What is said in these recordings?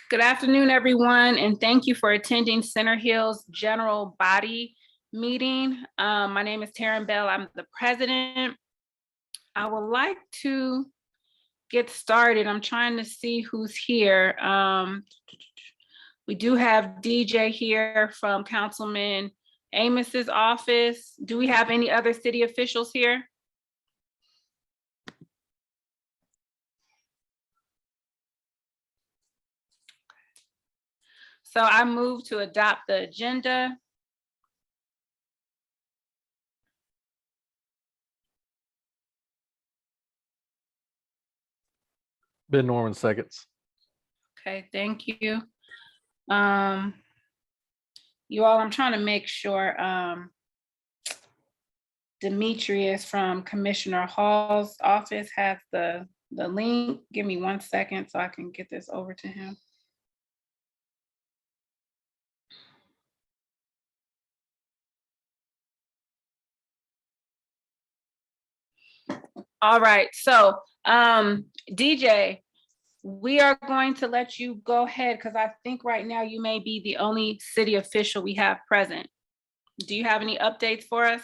Good afternoon, everyone, and thank you for attending Center Hill's General Body Meeting. My name is Taryn Bell. I'm the president. I would like to get started. I'm trying to see who's here. We do have DJ here from Councilman Amos's office. Do we have any other city officials here? So I move to adopt the agenda. Ben Norman seconds. Okay, thank you. You all, I'm trying to make sure Demetrius from Commissioner Hall's office has the link. Give me 1 second so I can get this over to him. All right, so DJ, we are going to let you go ahead because I think right now you may be the only city official we have present. Do you have any updates for us?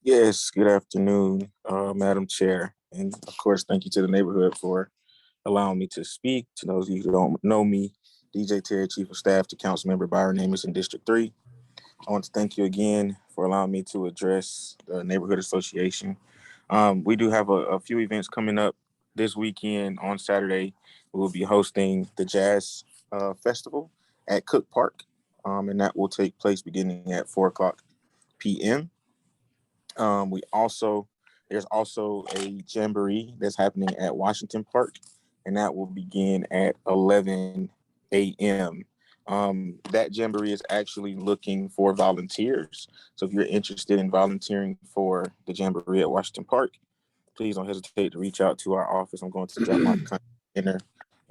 Yes, good afternoon, Madam Chair. And of course, thank you to the neighborhood for allowing me to speak. To those of you who don't know me, DJ Terry, Chief of Staff to Councilmember Byron Amos in District 3. I want to thank you again for allowing me to address the Neighborhood Association. We do have a few events coming up this weekend. On Saturday, we will be hosting the Jazz Festival at Cook Park, and that will take place beginning at 4:00 p.m. There's also a jamboree that's happening at Washington Park, and that will begin at 11 a.m. That jamboree is actually looking for volunteers. So if you're interested in volunteering for the jamboree at Washington Park, please don't hesitate to reach out to our office. I'm going to drop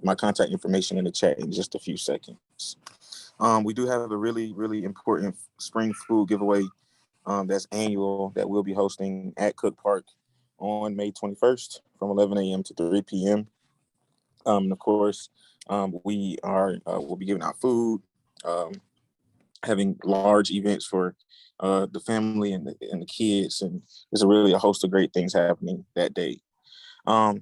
my contact information in the chat in just a few seconds. We do have a really, really important spring food giveaway that's annual that we'll be hosting at Cook Park on May 21st from 11 a.m. to 3 p.m. And of course, we'll be giving out food, having large events for the family and the kids, and there's really a host of great things happening that day. I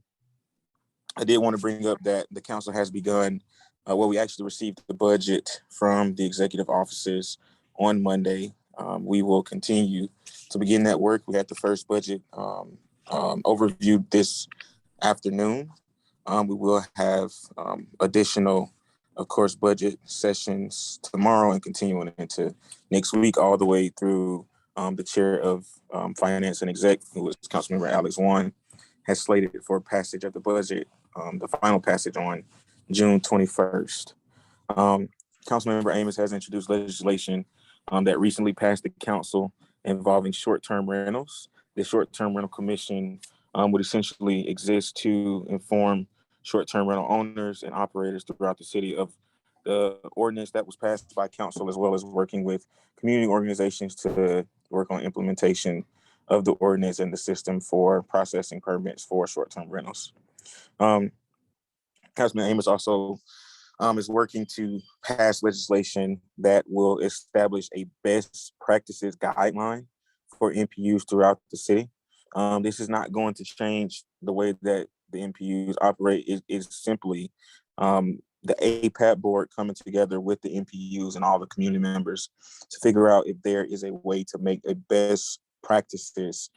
did want to bring up that the council has begun, we actually received the budget from the executive offices on Monday. We will continue to begin that work. We had the first budget overview this afternoon. We will have additional, of course, budget sessions tomorrow and continuing into next week, all the way through the chair of finance and exec, who is Councilmember Alex Wan, has slated for passage of the budget, the final passage on June 21st. Councilmember Amos has introduced legislation that recently passed the council involving short-term rentals. The short-term rental commission would essentially exist to inform short-term rental owners and operators throughout the city of the ordinance that was passed by council, as well as working with community organizations to work on implementation of the ordinance and the system for processing permits for short-term rentals. Councilman Amos also is working to pass legislation that will establish a best practices guideline for NPUs throughout the city. This is not going to change the way that the NPUs operate. It is simply the APAP board coming together with the NPUs and all the community members to figure out if there is a way to make a best practices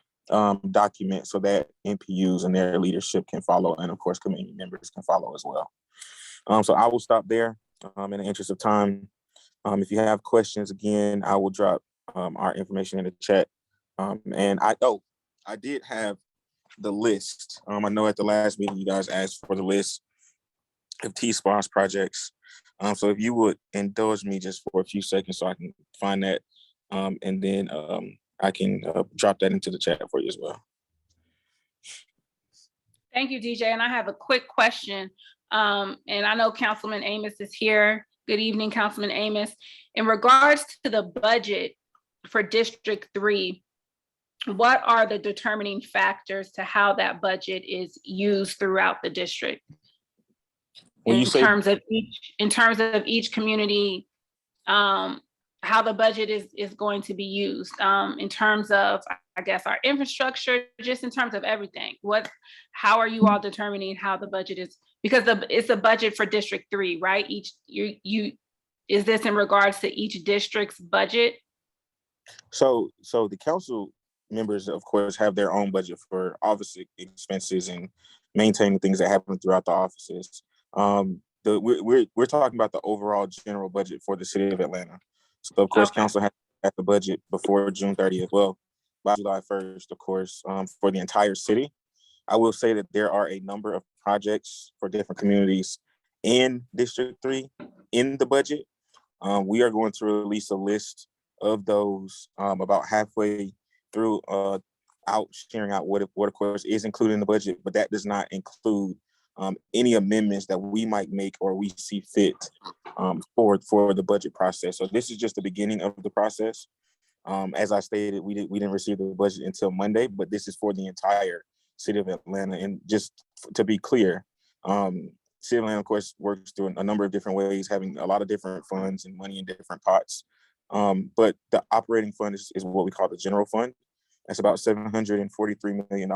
document so that NPUs and their leadership can follow, and of course community members can follow as well. So I will stop there in the interest of time. If you have questions, again, I will drop our information in the chat. And I did have the list. I know at the last meeting you guys asked for the list of T-SPOS projects. So if you would indulge me just for a few seconds so I can find that, and then I can drop that into the chat for you as well. Thank you, DJ. And I have a quick question. And I know Councilman Amos is here. Good evening, Councilman Amos. In regards to the budget for District 3, what are the determining factors to how that budget is used throughout the district? When you In say terms of each community, how the budget is going to be used, in terms of, I guess, our infrastructure, just in terms of everything. How are you all determining how the budget is? Because it's a budget for District 3, right? Is this in regards to each district's budget? so the council members, of course, have their own budget for office expenses and maintaining things that happen throughout the offices. We're talking about the overall general budget for the city of Atlanta. So of course, Okay. council has the budget before June 30th. Well, by July 1st, of course, for the entire city. I will say that there are a number of projects for different communities in District 3 in the budget. We are going to release a list of those about halfway through sharing out what of course is included in the budget, but that does not include any amendments that we might make or we see fit for the budget process. So this is just the beginning of the process. As I stated, we didn't receive the budget until Monday, but this is for the entire city of Atlanta. And just to be clear, city of Atlanta, of course, works through a number of different ways, having a lot of different funds and money in different pots. But the operating fund is what we call the general fund. That's about $743 million.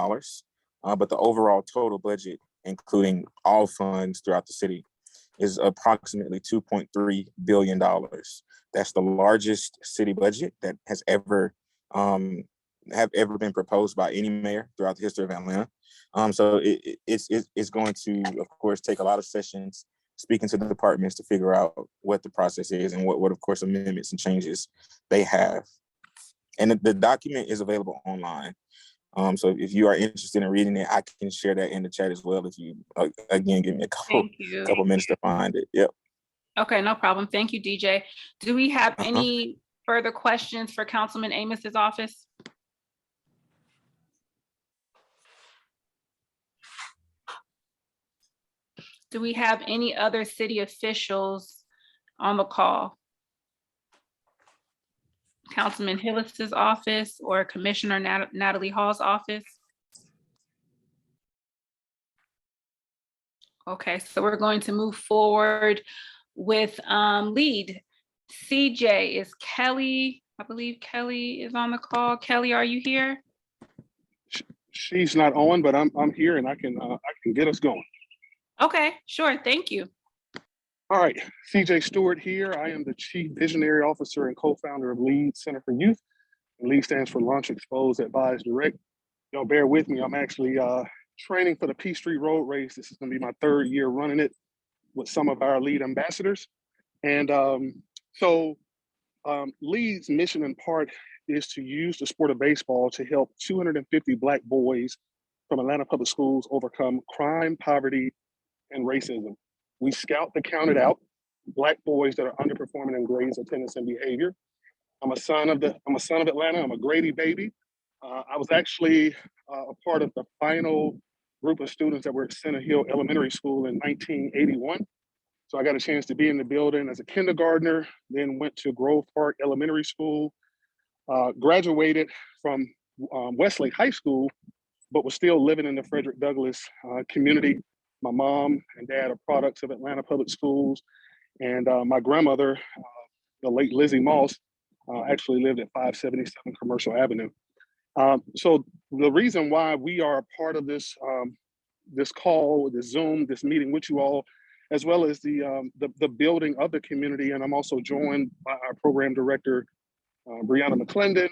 But the overall total budget, including all funds throughout the city, is approximately $2.3 billion. That's the largest city budget that has ever been proposed by any mayor throughout the history of Atlanta. So it's going to, of course, take a lot of sessions speaking to the departments to figure out what the process is and what of course, amendments and changes they have. And the document is available online. So if you are interested in reading it, I can share that in the chat as well. If you, again, give me a couple minutes to find it. Yep. Okay, no problem. Thank you, DJ. Do we have any further questions for Councilman Amos's office? Do we have any other city officials on the call? Councilman Hillis's office or Commissioner Natalie Hall's office? Okay, so we're going to move forward with lead. CJ, is Kelly, I believe Kelly is on the call. Kelly, are you here? She's not on, but I'm here and I can get us going. Okay, sure, thank you. All right, CJ Stewart here. I am the Chief Visionary Officer and co-founder of LEAD Center for Youth. LEAD stands for Launch, Expose, Advise, Direct. Y'all bear with me. I'm actually training for the P Street Road Race. This is gonna be my third year running it with some of our LEAD ambassadors. And LEAD's mission in part is to use the sport of baseball to help 250 Black boys from Atlanta Public Schools overcome crime, poverty, and racism. We scout the counted out Black boys that are underperforming in grades, attendance, and behavior. I'm a son of Atlanta. I'm a Grady baby. I was actually a part of the final group of students that were at Center Hill Elementary School in 1981. So I got a chance to be in the building as a kindergartner, then went to Grove Park Elementary School, graduated from Westlake High School, but was still living in the Frederick Douglass community. My mom and dad are products of Atlanta Public Schools, and my grandmother, the late Lizzie Moss, actually lived at 577 Commercial Avenue. So the reason why we are a part of this this call, this Zoom, this meeting with you all, as well as the building of the community, and I'm also joined by our program director, Brianna McClendon,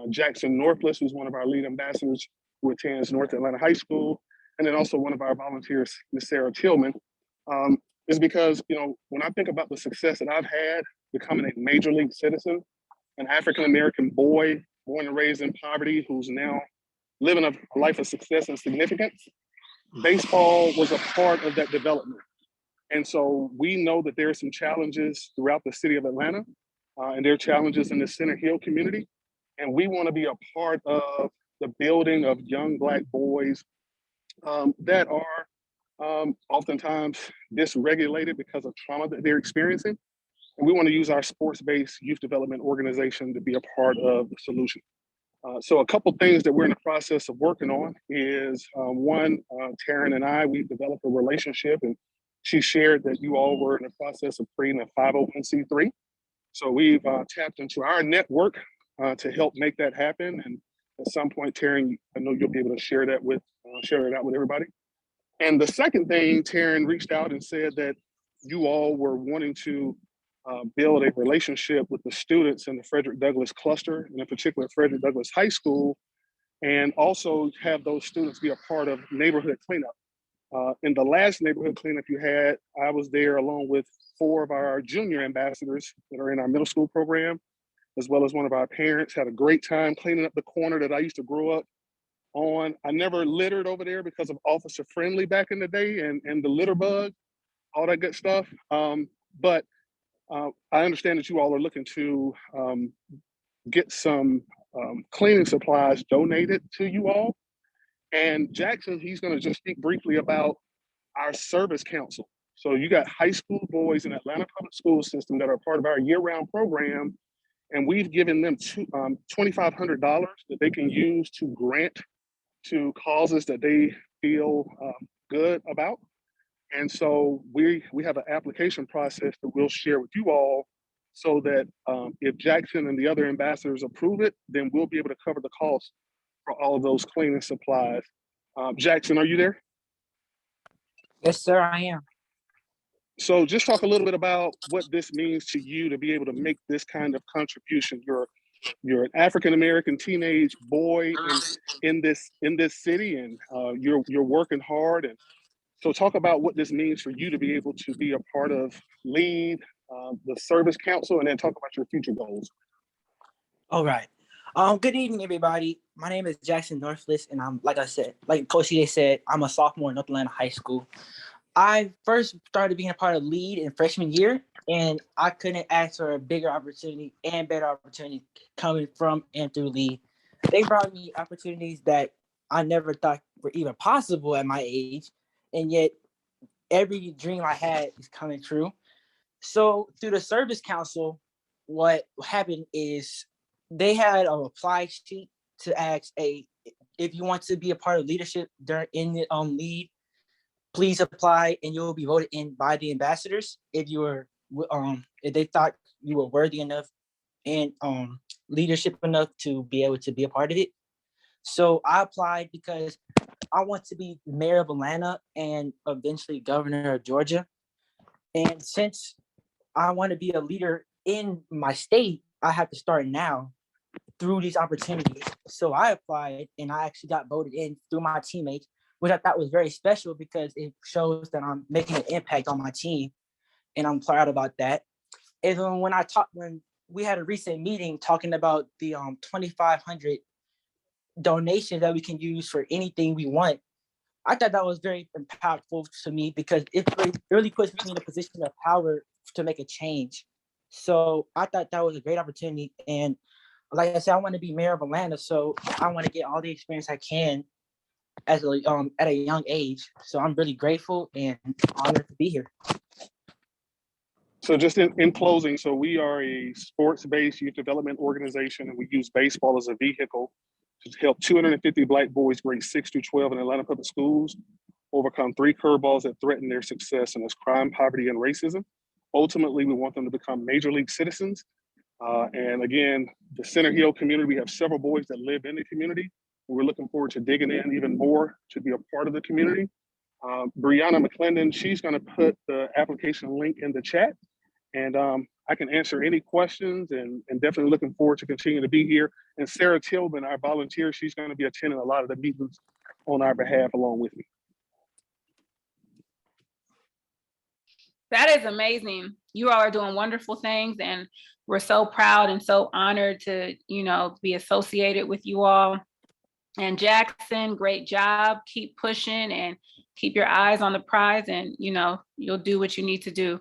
Jackson Northwest, who's one of our lead ambassadors who attends North Atlanta High School, and then also one of our volunteers, Ms. Sarah Tillman, is because, you know, when I think about the success that I've had becoming a major league citizen, an African-American boy born and raised in poverty, who's now living a life of success and significance, baseball was a part of that development. And so we know that there are some challenges throughout the city of Atlanta, and there are challenges in the Center Hill community. And we want to be a part of the building of young Black boys that are oftentimes dysregulated because of trauma that they're experiencing. And we want to use our sports-based youth development organization to be a part of the solution. So a couple things that we're in the process of working on is one, Taryn and I, we've developed a relationship, and she shared that you all were in the process of creating a 501c3. So we've tapped into our network to help make that happen. And at some point, Taryn, I know you'll be able to share that with share it out with everybody. And the second thing, Taryn reached out and said that you all were wanting to build a relationship with the students in the Frederick Douglass cluster, and in particular Frederick Douglass High School, and also have those students be a part of neighborhood cleanup. In the last neighborhood cleanup you had, I was there along with 4 of our junior ambassadors that are in our middle school program, as well as one of our parents. Had a great time cleaning up the corner that I used to grow up on. I never littered over there because of Officer Friendly back in the day and the litter bug, all that good stuff. But I understand that you all are looking to get some cleaning supplies donated to you all. And Jackson, he's going to just speak briefly about our service council. So you got high school boys in Atlanta public school system that are part of our year-round program, and we've given them $2,500 that they can use to grant to causes that they feel good about. And so we have an application process that we'll share with you all, so that if Jackson and the other ambassadors approve it, then we'll be able to cover the cost for all of those cleaning supplies. Jackson, are you there? Yes, sir, I am. So just talk a little bit about what this means to you to be able to make this kind of contribution. You're an African-American teenage boy in this city, and you're working hard. And so talk about what this means for you to be able to be a part of LEAD, the service council, and then talk about your future goals. All right. Good evening, everybody. My name is Jackson Northless, and I'm, like I said, like Coach CJ said, I'm a sophomore in North Atlanta High School. I first started being a part of LEAD in freshman year, and I couldn't ask for a bigger opportunity and better opportunity coming from and through LEAD. They brought me opportunities that I never thought were even possible at my age, and yet every dream I had is coming true. So through the service council, what happened is they had a reply sheet to ask if you want to be a part of leadership in the LEAD, please apply and you'll be voted in by the ambassadors if you were if they thought you were worthy enough and leadership enough to be able to be a part of it. So I applied because I want to be mayor of Atlanta and eventually governor of Georgia. And since I want to be a leader in my state, I have to start now through these opportunities. So I applied and I actually got voted in through my teammates, which I thought was very special because it shows that I'm making an impact on my team, and I'm proud about that. And then when we had a recent meeting talking about the 2,500 donations that we can use for anything we want, I thought that was very impactful to me because it really puts me in a position of power to make a change. So I thought that was a great opportunity. And like I said, I want to be mayor of Atlanta, so I want to get all the experience I can as at a young age. So I'm really grateful and honored to be here. So just in closing, so we are a sports-based youth development organization, and we use baseball as a vehicle to help 250 Black boys grades 6 through 12 in Atlanta public schools overcome 3 curveballs that threaten their success, and that's crime, poverty, and racism. Ultimately, we want them to become major league citizens. And again, the Center Hill community, we have several boys that live in the community. We're looking forward to digging in even more to be a part of the community. Brianna McClendon, she's going to put the application link in the chat, and I can answer any questions, and definitely looking forward to continuing to be here. And Sarah Tillman, our volunteer, she's going to be attending a lot of the meetings on our behalf along with me. That is amazing. You all are doing wonderful things, and we're so proud and so honored to, be associated with you all. And Jackson, great job. Keep pushing and keep your eyes on the prize, and you'll do what you need to do.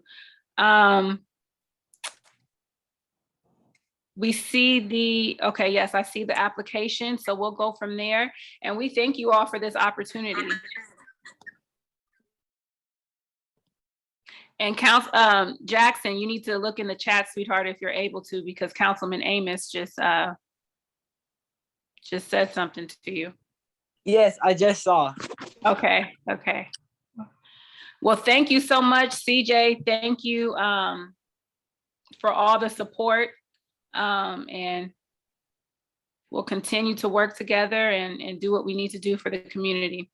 We see yes, I see the application. So we'll go from there. And we thank you all for this opportunity. And Jackson, you need to look in the chat, sweetheart, if you're able to, because Councilman Amos just just said something to you. Yes, I just saw. Okay, okay. Well, thank you so much, CJ. Thank you for all the support. And we'll continue to work together and do what we need to do for the community.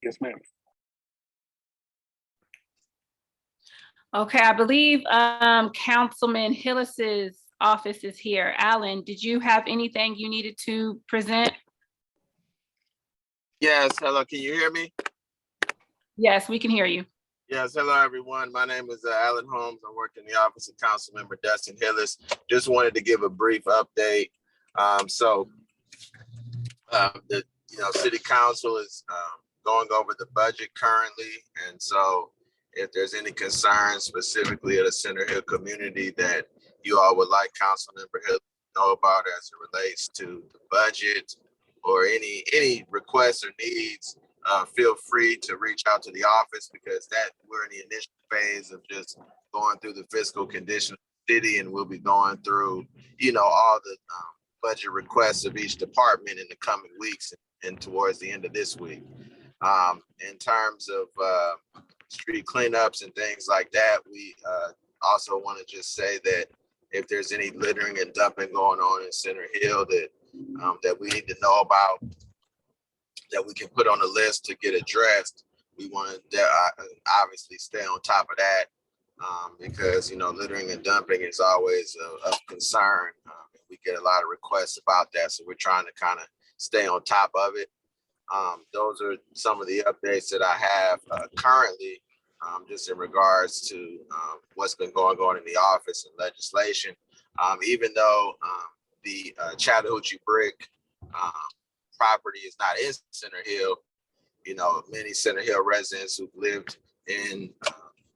Yes, ma'am. Okay, I believe Councilman Hillis's office is here. Alan, did you have anything you needed to present? Yes, hello, can you hear me? Yes, we can hear you. Yes, hello, everyone. My name is Alan Holmes. I work in the office of Councilmember Dustin Hillis. Just wanted to give a brief update. The City Council is going over the budget currently, and so if there's any concerns specifically of the Center Hill community that you all would like Councilmember Hill to know about as it relates to the budget or any requests or needs, feel free to reach out to the office, because that we're in the initial phase of just going through the fiscal condition of the city, and we'll be going through, all the budget requests of each department in the coming weeks and towards the end of this week. In terms of street cleanups and things like that, we also want to just say that if there's any littering and dumping going on in Center Hill that we need to know about, that we can put on the list to get addressed, we want to obviously stay on top of that, because littering and dumping is always of concern. We get a lot of requests about that, so we're trying to kind of stay on top of it. Those are some of the updates that I have currently, just in regards to what's been going on in the office and legislation. Even though the Chattahoochee Brick property is not in Center Hill, many Center Hill residents who've lived in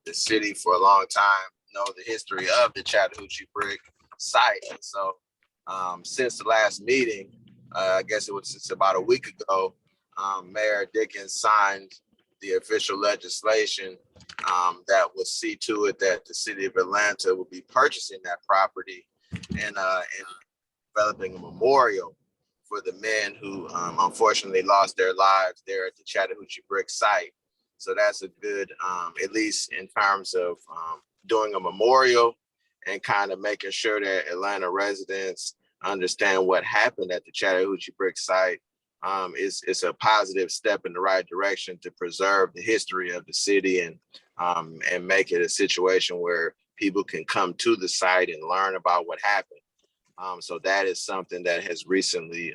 the city for a long time know the history of the Chattahoochee Brick site. And so since the last meeting, I guess it was just about a week ago, Mayor Dickens signed the official legislation that would see to it that the city of Atlanta will be purchasing that property and developing a memorial for the men who unfortunately lost their lives there at the Chattahoochee Brick site. So that's a good, at least in terms of doing a memorial and kind of making sure that Atlanta residents understand what happened at the Chattahoochee Brick site. It's a positive step in the right direction to preserve the history of the city and make it a situation where people can come to the site and learn about what happened. So that is something that has recently,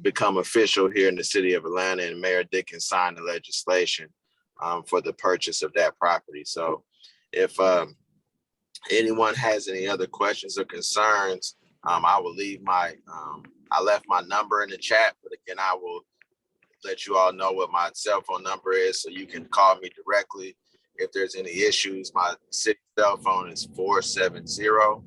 become official here in the city of Atlanta, and Mayor Dickens signed the legislation for the purchase of that property. So if anyone has any other questions or concerns, I will leave I left my number in the chat, but again, I will let you all know what my cell phone number is so you can call me directly if there's any issues. My city cell phone is 470-602-8399.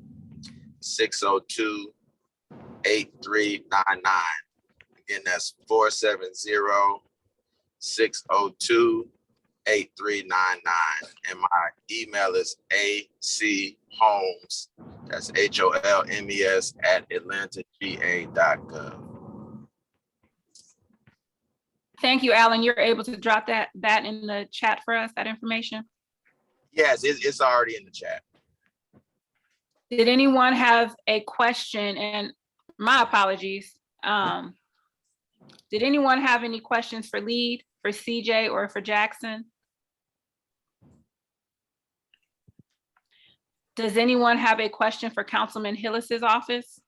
Again, that's 470-602-8399. And my email is acholmes, that's HOLMES @atlantagA.gov. Thank you, Alan. You're able to drop that in the chat for us, that information? Yes, it's already in the chat. Did anyone have a question? And my apologies. Did anyone have any questions for Lead, for CJ, or for Jackson? Does anyone have a question for Councilman Hillis's office?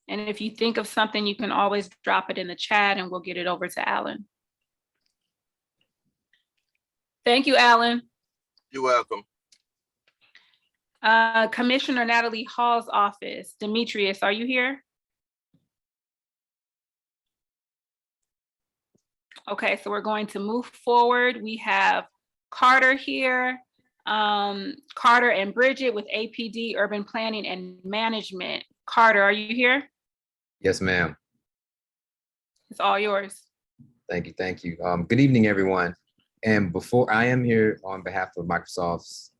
And if you think of something, you can always drop it in the chat and we'll get it over to Alan. Thank you, Alan. You're welcome. Commissioner Natalie Hall's office. Demetrius, are you here? Okay, so we're going to move forward. We have Carter here. Carter and Bridget with APD, Urban Planning and Management. Carter, are you here? Yes, ma'am. It's all yours. Thank you. Thank you. Good evening, everyone. And before I am here on behalf of Microsoft's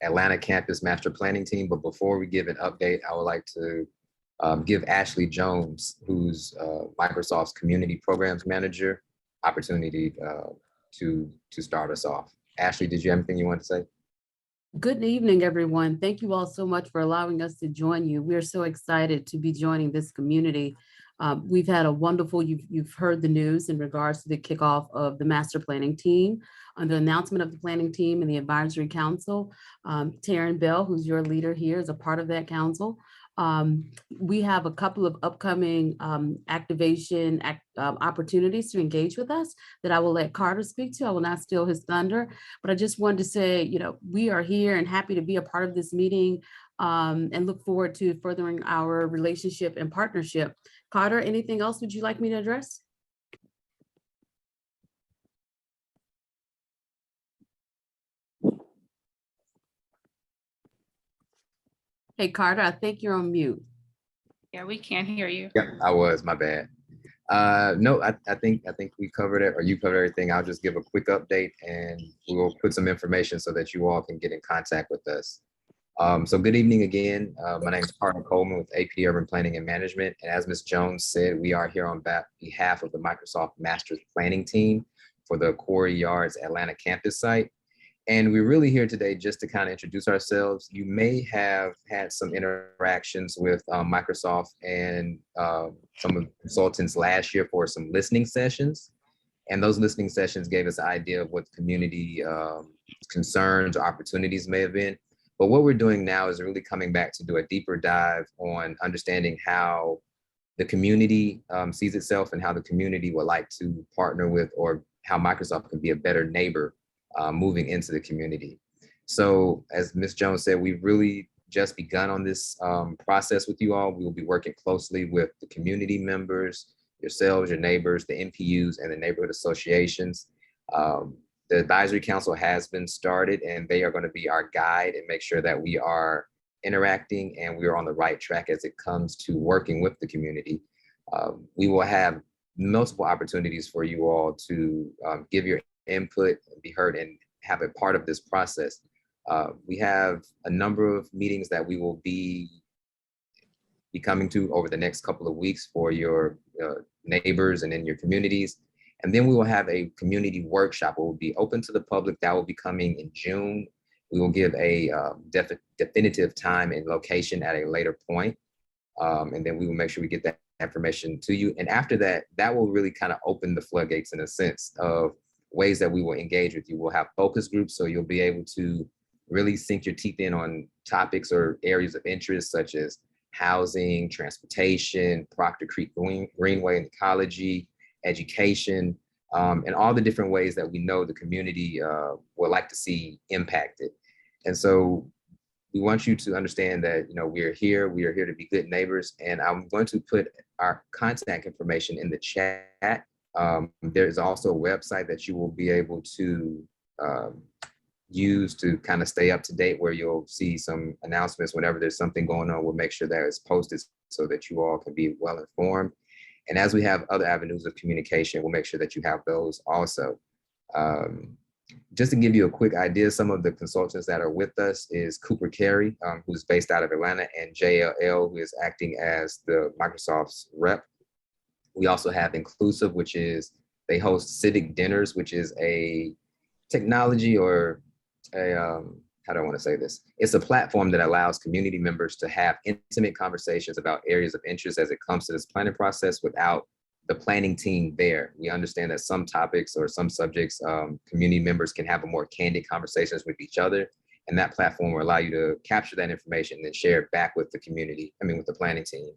Atlanta campus master planning team, but before we give an update, I would like to give Ashley Jones, who's Microsoft's community programs manager, opportunity to start us off. Ashley, did you have anything you want to say? Good evening, everyone. Thank you all so much for allowing us to join you. We're so excited to be joining this community. We've had a wonderful, you've heard the news in regards to the kickoff of the master planning team. On the announcement of the planning team and the advisory council, Taryn Bell, who's your leader here, is a part of that council. We have a couple of upcoming activation opportunities to engage with us that I will let Carter speak to. I will not steal his thunder, but I just wanted to say, you know, we are here and happy to be a part of this meeting and look forward to furthering our relationship and partnership. Carter, anything else would you like me to address? Hey, Carter, I think you're on mute. Yeah, we can't hear you. Yep, I was, my bad. No, I think we covered it, or you covered everything. I'll just give a quick update and we will put some information so that you all can get in contact with us. So good evening again. My name is Carter Coleman with APD Urban Planning and Management. And as Ms. Jones said, we are here on behalf of the Microsoft Masters Planning Team for the Quarry Yards Atlanta campus site. And we're really here today just to kind of introduce ourselves. You may have had some interactions with Microsoft and some of the consultants last year for some listening sessions. And those listening sessions gave us an idea of what community concerns or opportunities may have been. But what we're doing now is really coming back to do a deeper dive on understanding how the community sees itself and how the community would like to partner with, or how Microsoft can be a better neighbor moving into the community. So as Ms. Jones said, we've really just begun on this process with you all. We will be working closely with the community members, yourselves, your neighbors, the NPUs, and the neighborhood associations. The advisory council has been started, and they are going to be our guide and make sure that we are interacting and we are on the right track as it comes to working with the community. We will have multiple opportunities for you all to give your input and be heard and have a part of this process. We have a number of meetings that we will be coming to over the next couple of weeks for your neighbors and in your communities. And then we will have a community workshop that will be open to the public. That will be coming in June. We will give a definitive time and location at a later point. And then we will make sure we get that information to you. And after that, that will really kind of open the floodgates in a sense of ways that we will engage with you. We'll have focus groups, so you'll be able to really sink your teeth in on topics or areas of interest such as housing, transportation, Proctor Creek Greenway and ecology, education, and all the different ways that we know the community would like to see impacted. And so we want you to understand that, you know, we are here to be good neighbors. And I'm going to put our contact information in the chat. There's also a website that you will be able to use to kind of stay up to date, where you'll see some announcements whenever there's something going on. We'll make sure that it's posted so that you all can be well informed. And as we have other avenues of communication, we'll make sure that you have those also. Just to give you a quick idea, some of the consultants that are with us is Cooper Carey, who's based out of Atlanta, and JLL, who is acting as the Microsoft's rep. We also have Inclusive, which is, they host civic dinners, which is a technology or a, how do I want to say this? It's a platform that allows community members to have intimate conversations about areas of interest as it comes to this planning process without the planning team there. We understand that some topics or some subjects, community members can have a more candid conversations with each other. And that platform will allow you to capture that information and then share it back with the community, with the planning team,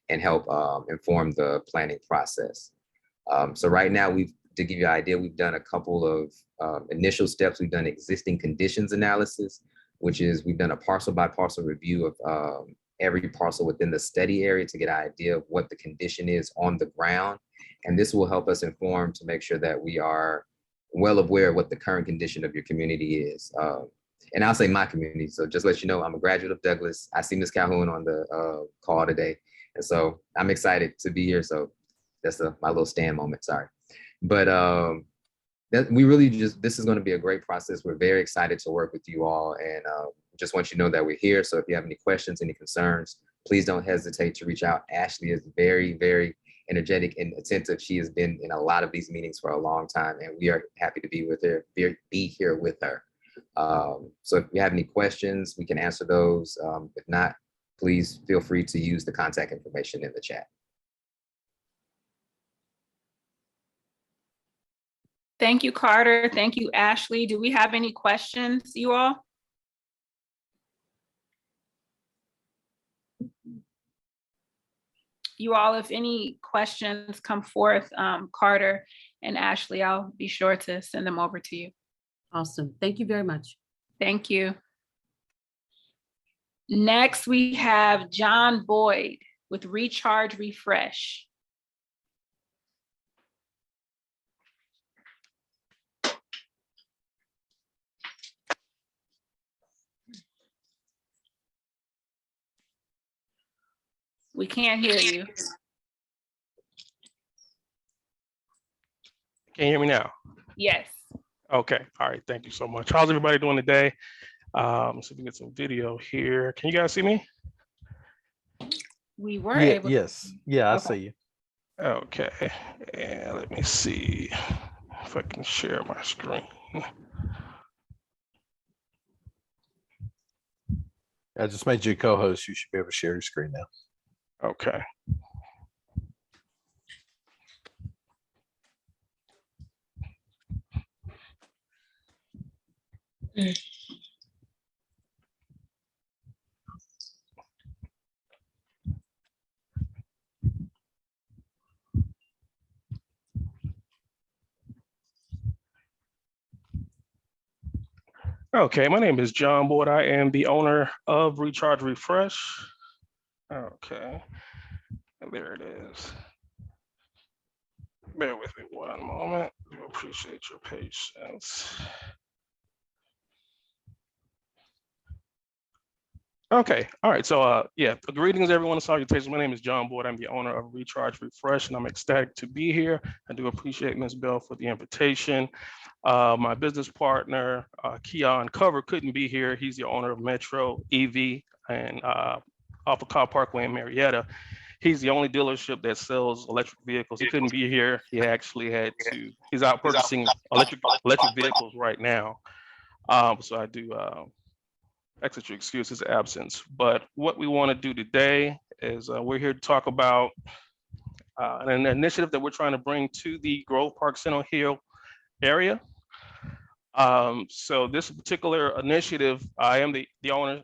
and help inform the planning process. So right now, to give you an idea, we've done a couple of initial steps. We've done existing conditions analysis, which is we've done a parcel by parcel review of every parcel within the study area to get an idea of what the condition is on the ground. And this will help us inform to make sure that we are well aware of what the current condition of your community is. And I'll say my community. So just let you know, I'm a graduate of Douglas. I see Ms. Calhoun on the call today. And so I'm excited to be here. So that's my little stand moment, sorry. But we really this is going to be a great process. We're very excited to work with you all, and just want you to know that we're here. So if you have any questions, any concerns, please don't hesitate to reach out. Ashley is very, very energetic and attentive. She has been in a lot of these meetings for a long time, and we are happy to be with her, be here with her. So if you have any questions, we can answer those. If not, please feel free to use the contact information in the chat. Thank you, Carter. Thank you, Ashley. Do we have any questions, you all? You all, if any questions come forth, Carter and Ashley, I'll be sure to send them over to you. Awesome. Thank you very much. Thank you. Next, we have John Boyd with Recharge Refresh. We can't hear you. Can you hear me now? Yes. Okay. All right. Thank you so much. How's everybody doing today? Let's see if we get some video here. Can you guys see me? We were able to. Yes. Yeah, I Okay. see you. Okay. And let me see if I can share my screen. I just made you a co-host. You should be able to share your screen now. Okay. Okay, my name is John Boyd. I am the owner of Recharge Refresh. Okay, there it is. Bear with me one moment. I appreciate your patience. Okay, all right, so yeah, greetings everyone and salutations. My name is John Boyd. I'm the owner of Recharge Refresh, and I'm ecstatic to be here. I do appreciate Ms. Bell for the invitation. My business partner, Keon Cover, couldn't be here. He's the owner of Metro EV and off of Cobb Parkway in Marietta. He's the only dealership that sells electric vehicles. He couldn't be here. He actually had to, he's out purchasing electric vehicles right now. So I do exit your excuse his absence. But what we want to do today is we're here to talk about an initiative that we're trying to bring to the Grove Park Center Hill area. So this particular initiative, I am the owner,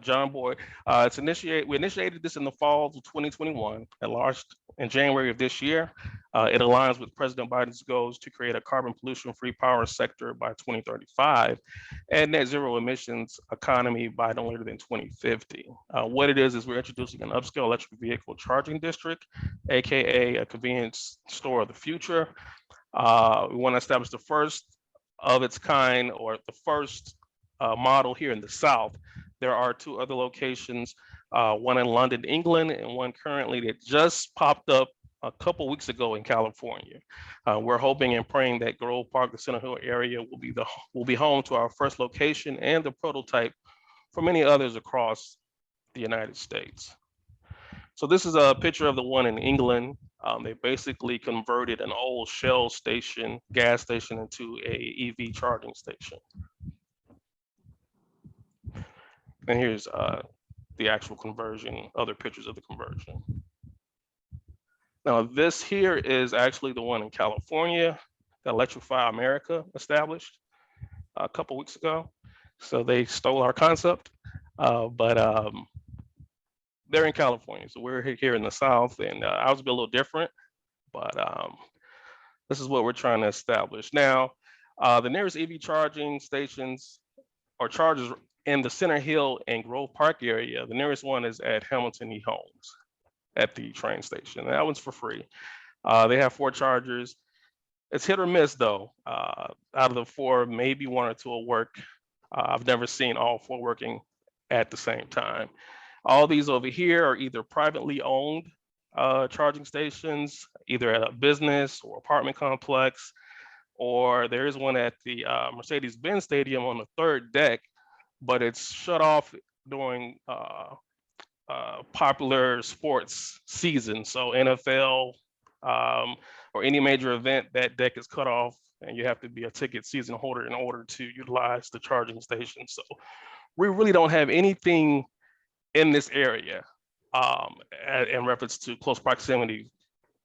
John Boyd. We initiated this in the fall of 2021 and launched in January of this year. It aligns with President Biden's goals to create a carbon pollution-free power sector by 2035 and net zero emissions economy by no later than 2050. What it is we're introducing an upscale electric vehicle charging district, AKA a convenience store of the future. We want to establish the first of its kind, or the first model here in the South. There are two other locations, one in London, England, and one currently that just popped up a couple weeks ago in California. We're hoping and praying that Grove Park, the Center Hill area, will be home to our first location and the prototype for many others across the United States. So this is a picture of the one in England. They basically converted an old Shell station, gas station, into a EV charging station. And here's the actual conversion, other pictures of the conversion. Now this here is actually the one in California that Electrify America established a couple weeks ago. So they stole our concept, but they're in California. So we're here in the South, and ours will be a little different, but this is what we're trying to establish. Now, the nearest EV charging stations or chargers in the Center Hill and Grove Park area, the nearest one is at Hamilton E. Homes at the train station. And that one's for free. They have 4 chargers. It's hit or miss though. Out of the 4, maybe 1 or 2 will work. I've never seen all 4 working at the same time. All these over here are either privately owned charging stations, either at a business or apartment complex, or there is one at the Mercedes-Benz Stadium on the third deck, but it's shut off during popular sports season. So NFL or any major event, that deck is cut off and you have to be a ticket season holder in order to utilize the charging station. So we really don't have anything in this area in reference to close proximity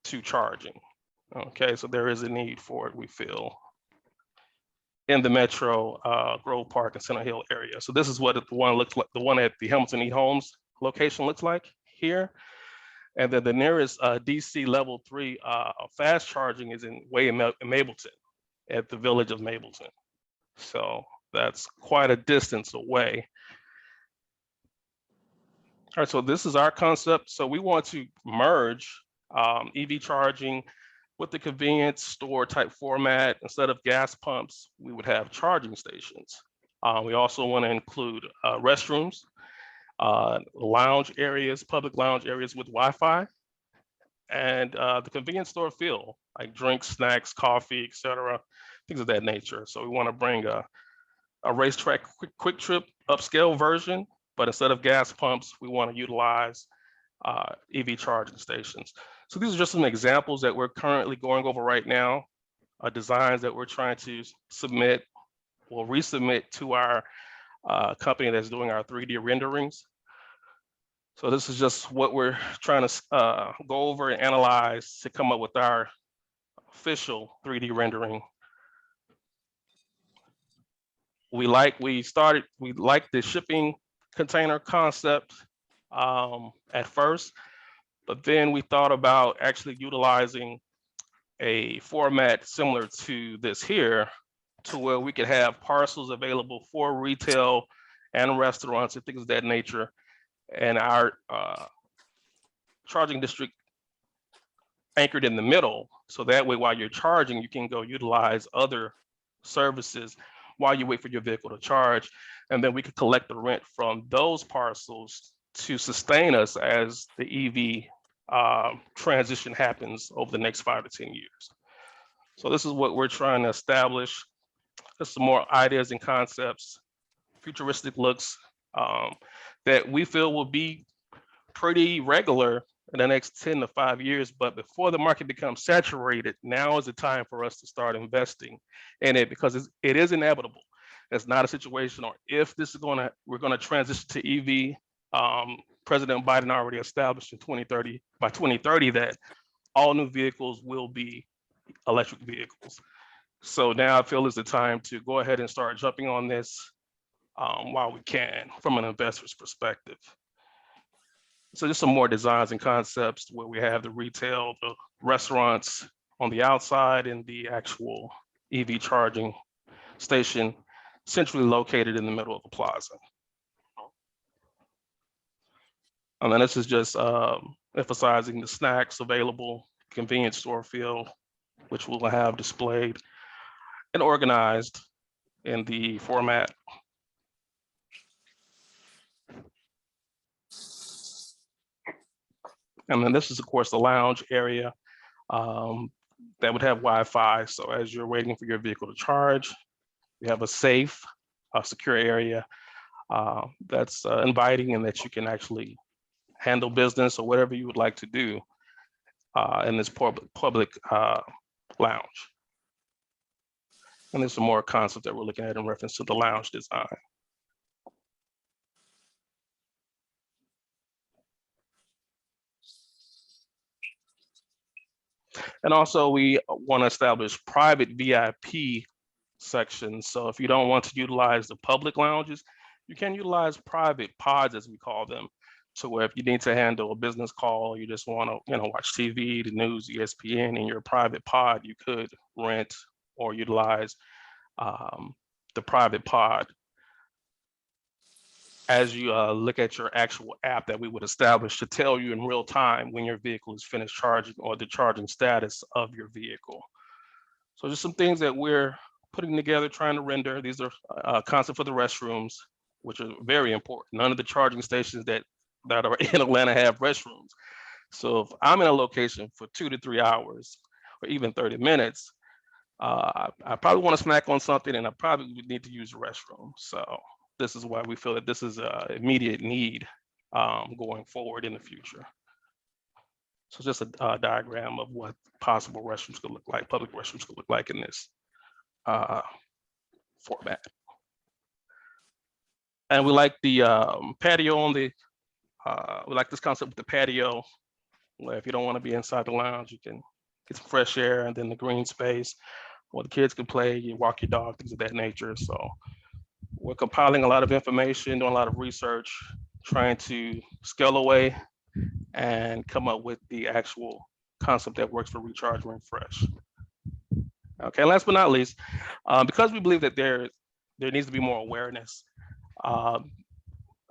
to charging. Okay, so there is a need for it, we feel, in the Metro Grove Park and Center Hill area. So this is what the one looks like, the one at the Hamilton E. Holmes location looks like here. And then the nearest DC level 3 fast charging is in Mableton, at the village of Mableton. So that's quite a distance away. All right, so this is our concept. So we want to merge EV charging with the convenience store type format. Instead of gas pumps, we would have charging stations. We also want to include restrooms, lounge areas, public lounge areas with Wi-Fi, and the convenience store feel, like drinks, snacks, coffee, etc., things of that nature. So we want to bring a racetrack quick trip upscale version, but instead of gas pumps, we want to utilize EV charging stations. So these are just some examples that we're currently going over right now, designs that we're trying to submit or resubmit to our company that's doing our 3D renderings. So this is just what we're trying to go over and analyze to come up with our official 3D rendering. We like the shipping container concept at first, but then we thought about actually utilizing a format similar to this here, to where we could have parcels available for retail and restaurants and things of that nature, and our charging district anchored in the middle. So that way, while you're charging, you can go utilize other services while you wait for your vehicle to charge. And then we could collect the rent from those parcels to sustain us as the EV transition happens over the next 5 to 10 years. So this is what we're trying to establish. Just some more ideas and concepts, futuristic looks that we feel will be pretty regular in the next 10 to 5 years. But before the market becomes saturated, now is the time for us to start investing in it, because it is inevitable. It's not a situation, or if this is we're going to transition to EV. President Biden already established in 2030, by 2030, that all new vehicles will be electric vehicles. So now I feel is the time to go ahead and start jumping on this while we can, from an investor's perspective. So just some more designs and concepts where we have the retail, the restaurants on the outside, and the actual EV charging station centrally located in the middle of the plaza. And then this is just emphasizing the snacks available, convenience store feel, which we'll have displayed and organized in the format. And then this is, of course, the lounge area that would have Wi-Fi. So as you're waiting for your vehicle to charge, you have a safe, secure area that's inviting, and that you can actually handle business or whatever you would like to do in this public lounge. And there's some more concepts that we're looking at in reference to the lounge design. And also we want to establish private VIP sections. So if you don't want to utilize the public lounges, you can utilize private pods, as we call them. So where if you need to handle a business call, you just want to watch TV, the news, ESPN in your private pod, you could rent or utilize the private pod as you look at your actual app that we would establish to tell you in real time when your vehicle is finished charging or the charging status of your vehicle. So just some things that we're putting together, trying to render. These are concept for the restrooms, which are very important. None of the charging stations that are in Atlanta have restrooms. So if I'm in a location for 2 to 3 hours or even 30 minutes, I probably want to snack on something, and I probably would need to use the restroom. So this is why we feel that this is an immediate need going forward in the future. So just a diagram of what possible restrooms could look like, public restrooms could look like in this format. And we like the patio on the, we like this concept with the patio, where if you don't want to be inside the lounge, you can get some fresh air, and then the green space where the kids can play, you walk your dog, things of that nature. So we're compiling a lot of information, doing a lot of research, trying to scale away and come up with the actual concept that works for Recharge and Refresh. Okay, last but not least, because we believe that there needs to be more awareness,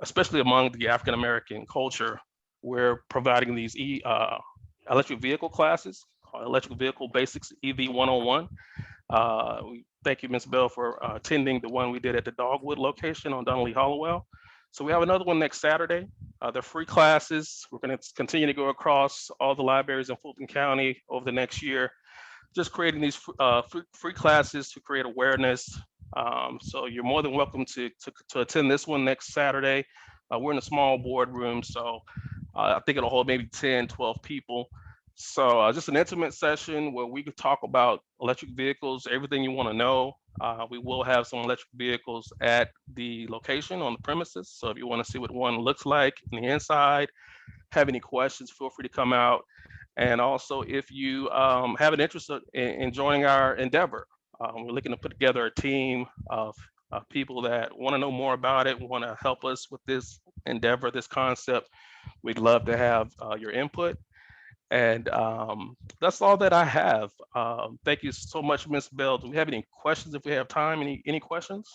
especially among the African American culture, we're providing these electric vehicle classes, called Electric Vehicle Basics EV 101. We thank you, Ms. Bell, for attending the one we did at the Dogwood location on Donnelly Hollowell. So we have another one next Saturday. They're free classes. We're going to continue to go across all the libraries in Fulton County over the next year, just creating these free classes to create awareness. So you're more than welcome to attend this one next Saturday. We're in a small boardroom, so I think it'll hold maybe 10, 12 people. So just an intimate session where we could talk about electric vehicles, everything you want to know. We will have some electric vehicles at the location on the premises. So if you want to see what one looks like in the inside, have any questions, feel free to come out. And also, if you have an interest in joining our endeavor, we're looking to put together a team of people that want to know more about it, want to help us with this endeavor, this concept. We'd love to have your input. And that's all that I have. Thank you so much, Ms. Bell. Do we have any questions? If we have time, any questions?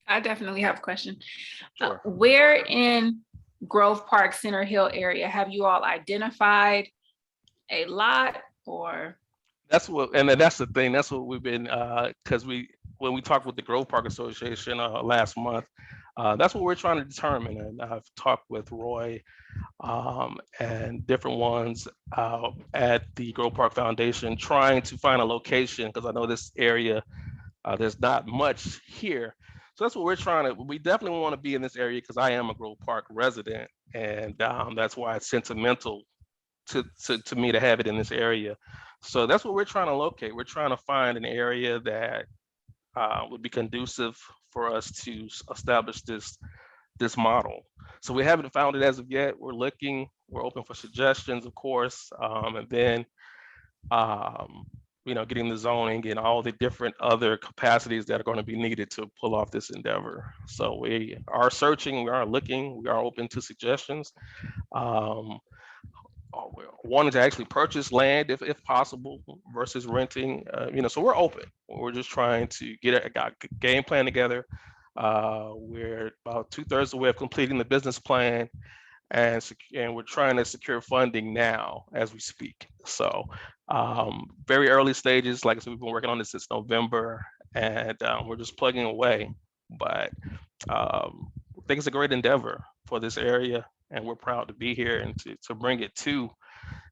I definitely have a question. Sure. Where in Grove Park, Center Hill area have you all identified a lot, or? That's what, and that's the thing. That's what we've been, because when we talked with the Grove Park Association last month, that's what we're trying to determine. And I've talked with Roy and different ones at the Grove Park Foundation, trying to find a location, because I know this area, there's not much here. So that's what we're trying to, we definitely want to be in this area because I am a Grove Park resident, and that's why it's sentimental to me to have it in this area. So that's what we're trying to locate. We're trying to find an area that would be conducive for us to establish this model. So we haven't found it as of yet. We're looking, we're open for suggestions, of course, and then getting the zoning and all the different other capacities that are going to be needed to pull off this endeavor. So we are searching, we are looking, we are open to suggestions. Wanting to actually purchase land if possible versus renting, so we're open. We're just trying to get a game plan together. We're about 2/3 of the way of completing the business plan, and we're trying to secure funding now as we speak. So very early stages. Like I said, we've been working on this since November, and we're just plugging away. But I think it's a great endeavor for this area, and we're proud to be here and to bring it to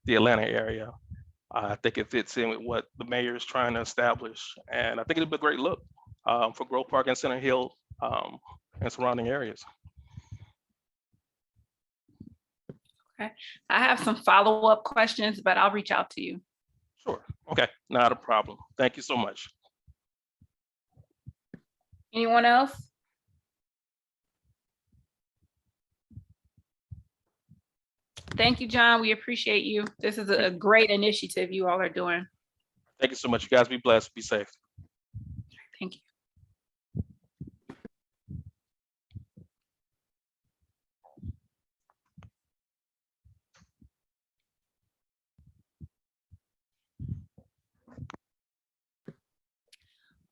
the Atlanta area. I think it fits in with what the mayor is trying to establish, and I think it'll be a great look for Grove Park and Center Hill and surrounding areas. Okay, I have some follow-up questions, but I'll reach out to you. Sure. Okay, not a problem. Thank you so much. Anyone else? Thank you, John. We appreciate you. This is a great initiative you all are doing. Thank you so much. You guys be blessed. Be safe. Thank you.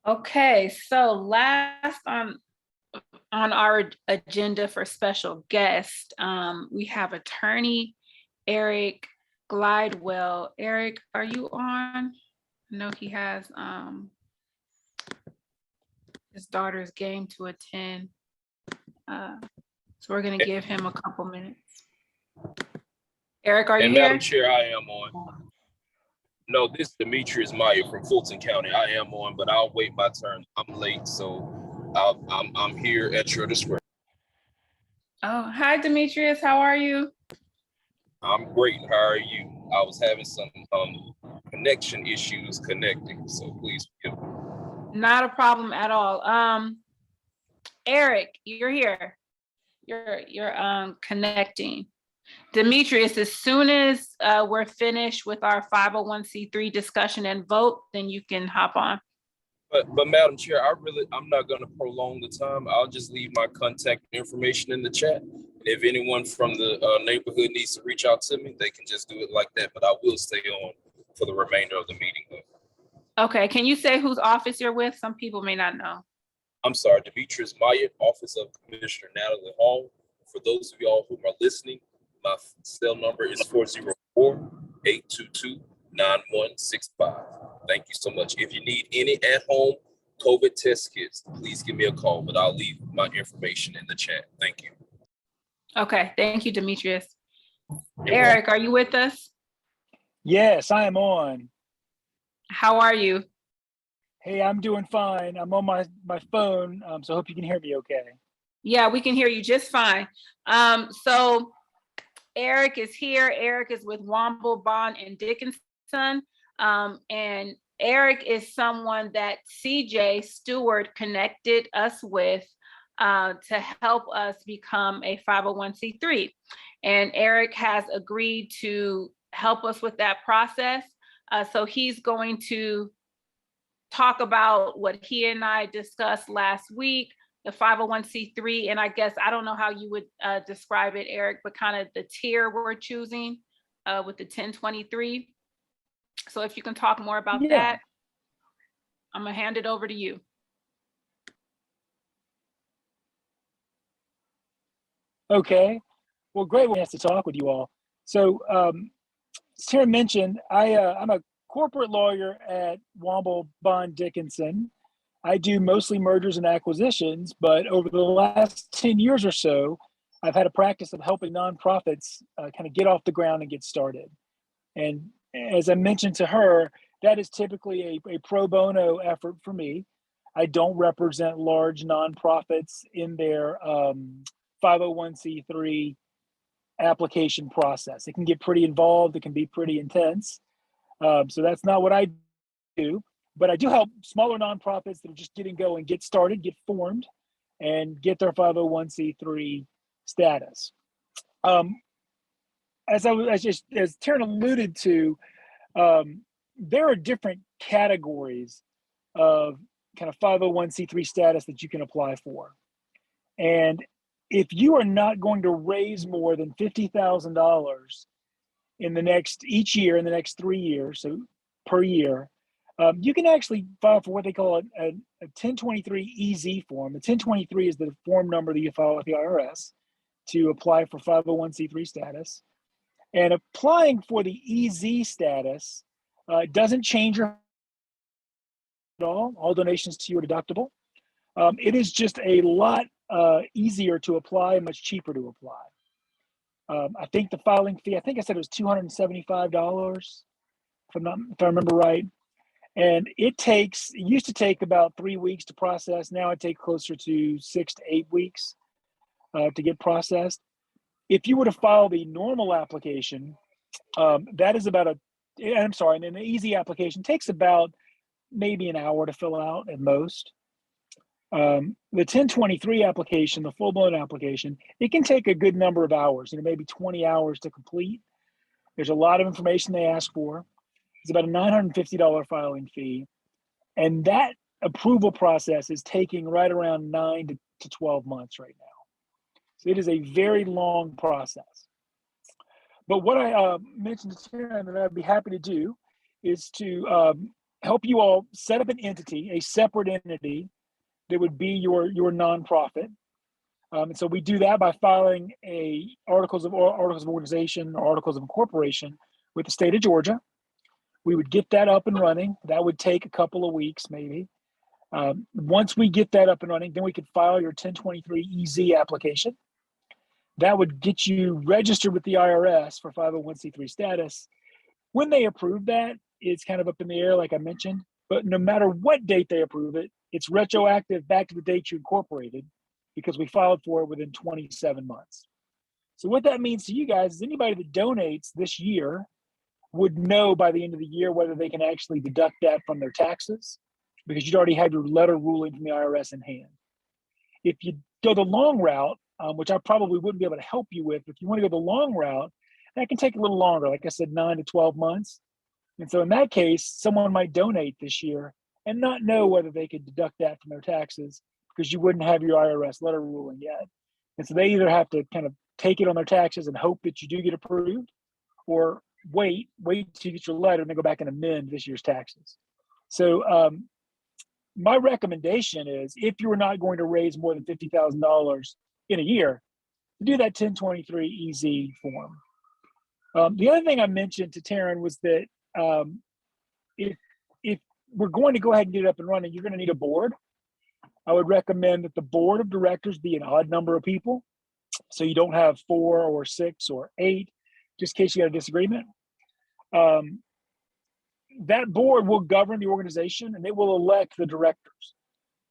Okay, so last on our agenda for special guest, we have attorney Eric Glidewell. Eric, are you on? I know he has his daughter's game to attend. So we're gonna give him a couple minutes. Eric, are you And here? Madam Chair, I am on. No, this is Demetrius Meyer from Fulton County. I am on, but I'll wait my turn. I'm late, so I'm here at your discretion. Oh, hi, Demetrius. How are you? I'm great. How are you? I was having some connection issues connecting, so please forgive me. Not a problem at all. Eric, you're here. You're connecting. Demetrius, as soon as we're finished with our 501c3 discussion and vote, then you can hop on. But Madam Chair, I'm not going to prolong the time. I'll just leave my contact information in the chat. And if anyone from the neighborhood needs to reach out to me, they can just do it like that. But I will stay on for the remainder of the meeting, though. Okay, can you say whose office you're with? Some people may not know. I'm sorry, Demetrius Meyer, Office of Commissioner Natalie Hall. For those of y'all who are listening, my cell number is 404-822-9165. Thank you so much. If you need any at-home COVID test kits, please give me a call, but I'll leave my information in the chat. Thank you. Okay, thank you, Demetrius. You're Eric, are you with us? Yes, I am on. How are you? Hey, I'm doing fine. I'm on my phone, so I hope you can hear me okay. Yeah, we can hear you just fine. So Eric is here. Eric is with Womble, Bond, and Dickinson. And Eric is someone that CJ Stewart connected us with to help us become a 501c3. And Eric has agreed to help us with that process. So he's going to talk about what he and I discussed last week, the 501c3, and I guess, I don't know how you would describe it, Eric, but kind of the tier we're choosing with the 1023. So if you can talk more about that, I'm gonna hand it over to you. Okay, well, great chance to talk with you all. So as Tara mentioned, I'm a corporate lawyer at Womble, Bond, Dickinson. I do mostly mergers and acquisitions, but over the last 10 years or so, I've had a practice of helping nonprofits kind of get off the ground and get started. And as I mentioned to her, that is typically a pro bono effort for me. I don't represent large nonprofits in their 501c3 application process. It can get pretty involved. It can be pretty intense. So that's not what I do, but I do help smaller nonprofits that are just getting going, get started, get formed, and get their 501c3 status. As Taryn alluded to, there are different categories of kind of 501c3 status that you can apply for. And if you are not going to raise more than $50,000 each year in the next 3 years, so per year, you can actually file for what they call a 1023 EZ form. The 1023 is the form number that you file with the IRS to apply for 501c3 status. And applying for the EZ status doesn't change your at all donations to you are deductible. It is just a lot easier to apply and much cheaper to apply. I think the filing fee, I think I said it was $275, if I remember right. And it used to take about 3 weeks to process. Now it takes closer to 6 to 8 weeks to get processed. If you were to file the normal application, that is about and the easy application takes about maybe an hour to fill out at most. The 1023 application, the full-blown application, it can take a good number of hours, maybe 20 hours to complete. There's a lot of information they ask for. It's about a $950 filing fee. And that approval process is taking right around 9 to 12 months right now. So it is a very long process. But what I mentioned to Sharon that I'd be happy to do is to help you all set up an entity, a separate entity that would be your nonprofit. And so we do that by filing articles of organization or articles of incorporation with the state of Georgia. We would get that up and running. That would take a couple of weeks, maybe. Once we get that up and running, then we could file your 1023 EZ application. That would get you registered with the IRS for 501c3 status. When they approve that, is kind of up in the air, like I mentioned, but no matter what date they approve it, it's retroactive back to the date you incorporated because we filed for it within 27 months. So what that means to you guys is anybody that donates this year would know by the end of the year whether they can actually deduct that from their taxes because you'd already had your letter ruling from the IRS in hand. If you go the long route, which I probably wouldn't be able to help you with, if you want to go the long route, that can take a little longer, like I said, 9 to 12 months. And so in that case, someone might donate this year and not know whether they could deduct that from their taxes because you wouldn't have your IRS letter ruling yet. And so they either have to kind of take it on their taxes and hope that you do get approved, or wait till you get your letter and then go back and amend this year's taxes. So my recommendation is if you are not going to raise more than $50,000 in a year, do that 1023 EZ form. The other thing I mentioned to Taryn was that if we're going to go ahead and get it up and running, you're going to need a board. I would recommend that the board of directors be an odd number of people, so you don't have 4 or 6 or 8, just in case you got a disagreement. That board will govern the organization and it will elect the directors.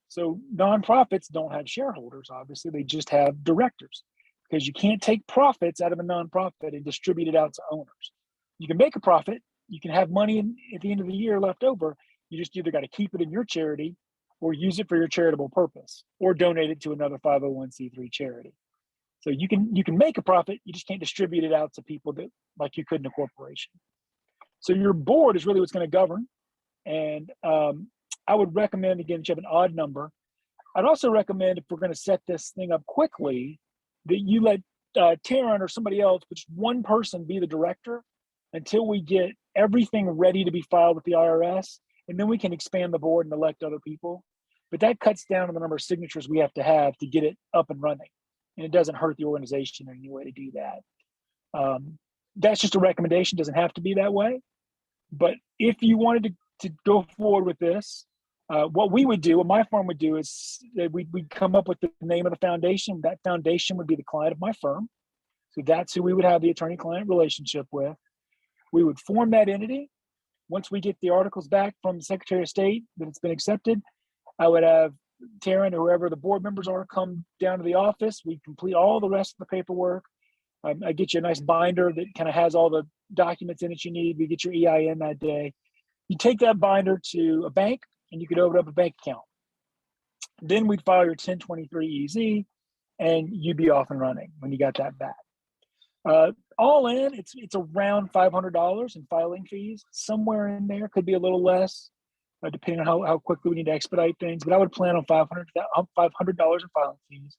So nonprofits don't have shareholders, obviously, they just have directors because you can't take profits out of a nonprofit and distribute it out to owners. You can make a profit, you can have money at the end of the year left over, you just either got to keep it in your charity or use it for your charitable purpose or donate it to another 501c3 charity. So you can make a profit, you just can't distribute it out to people that like you could in a corporation. So your board is really what's going to govern. And I would recommend, again, that you have an odd number. I'd also recommend if we're going to set this thing up quickly, that you let Taryn or somebody else, which one person be the director until we get everything ready to be filed with the IRS. And then we can expand the board and elect other people. But that cuts down on the number of signatures we have to get it up and running. And it doesn't hurt the organization in any way to do that. That's just a recommendation, doesn't have to be that way. But if you wanted to go forward with this, what we would do, what my firm would do is that we'd come up with the name of the foundation. That foundation would be the client of my firm. So that's who we would have the attorney-client relationship with. We would form that entity. Once we get the articles back from the Secretary of State that it's been accepted, I would have Taryn or whoever the board members are come down to the office. We complete all the rest of the paperwork. I get you a nice binder that kind of has all the documents in it you need. We get your EIN that day. You take that binder to a bank and you could open up a bank account. Then we'd file your 1023 EZ and you'd be off and running when you got that back. All in, it's around $500 in filing fees. Somewhere in there, could be a little less, depending on how quickly we need to expedite things. But I would plan on $500 in filing fees.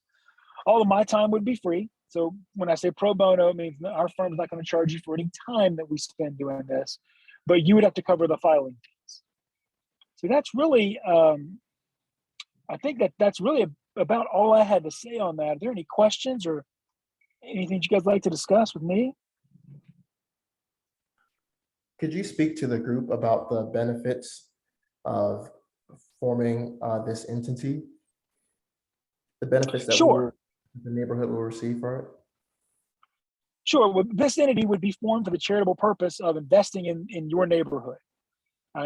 All of my time would be free. So when I say pro bono, it means our firm is not going to charge you for any time that we spend doing this, but you would have to cover the filing fees. So that's really, I think that's really about all I had to say on that. Are there any questions or anything you guys like to discuss with me? Could you speak to the group about the benefits of forming this entity? The benefits that Sure. The neighborhood will receive for it? Sure. Well, this entity would be formed for the charitable purpose of investing in your neighborhood.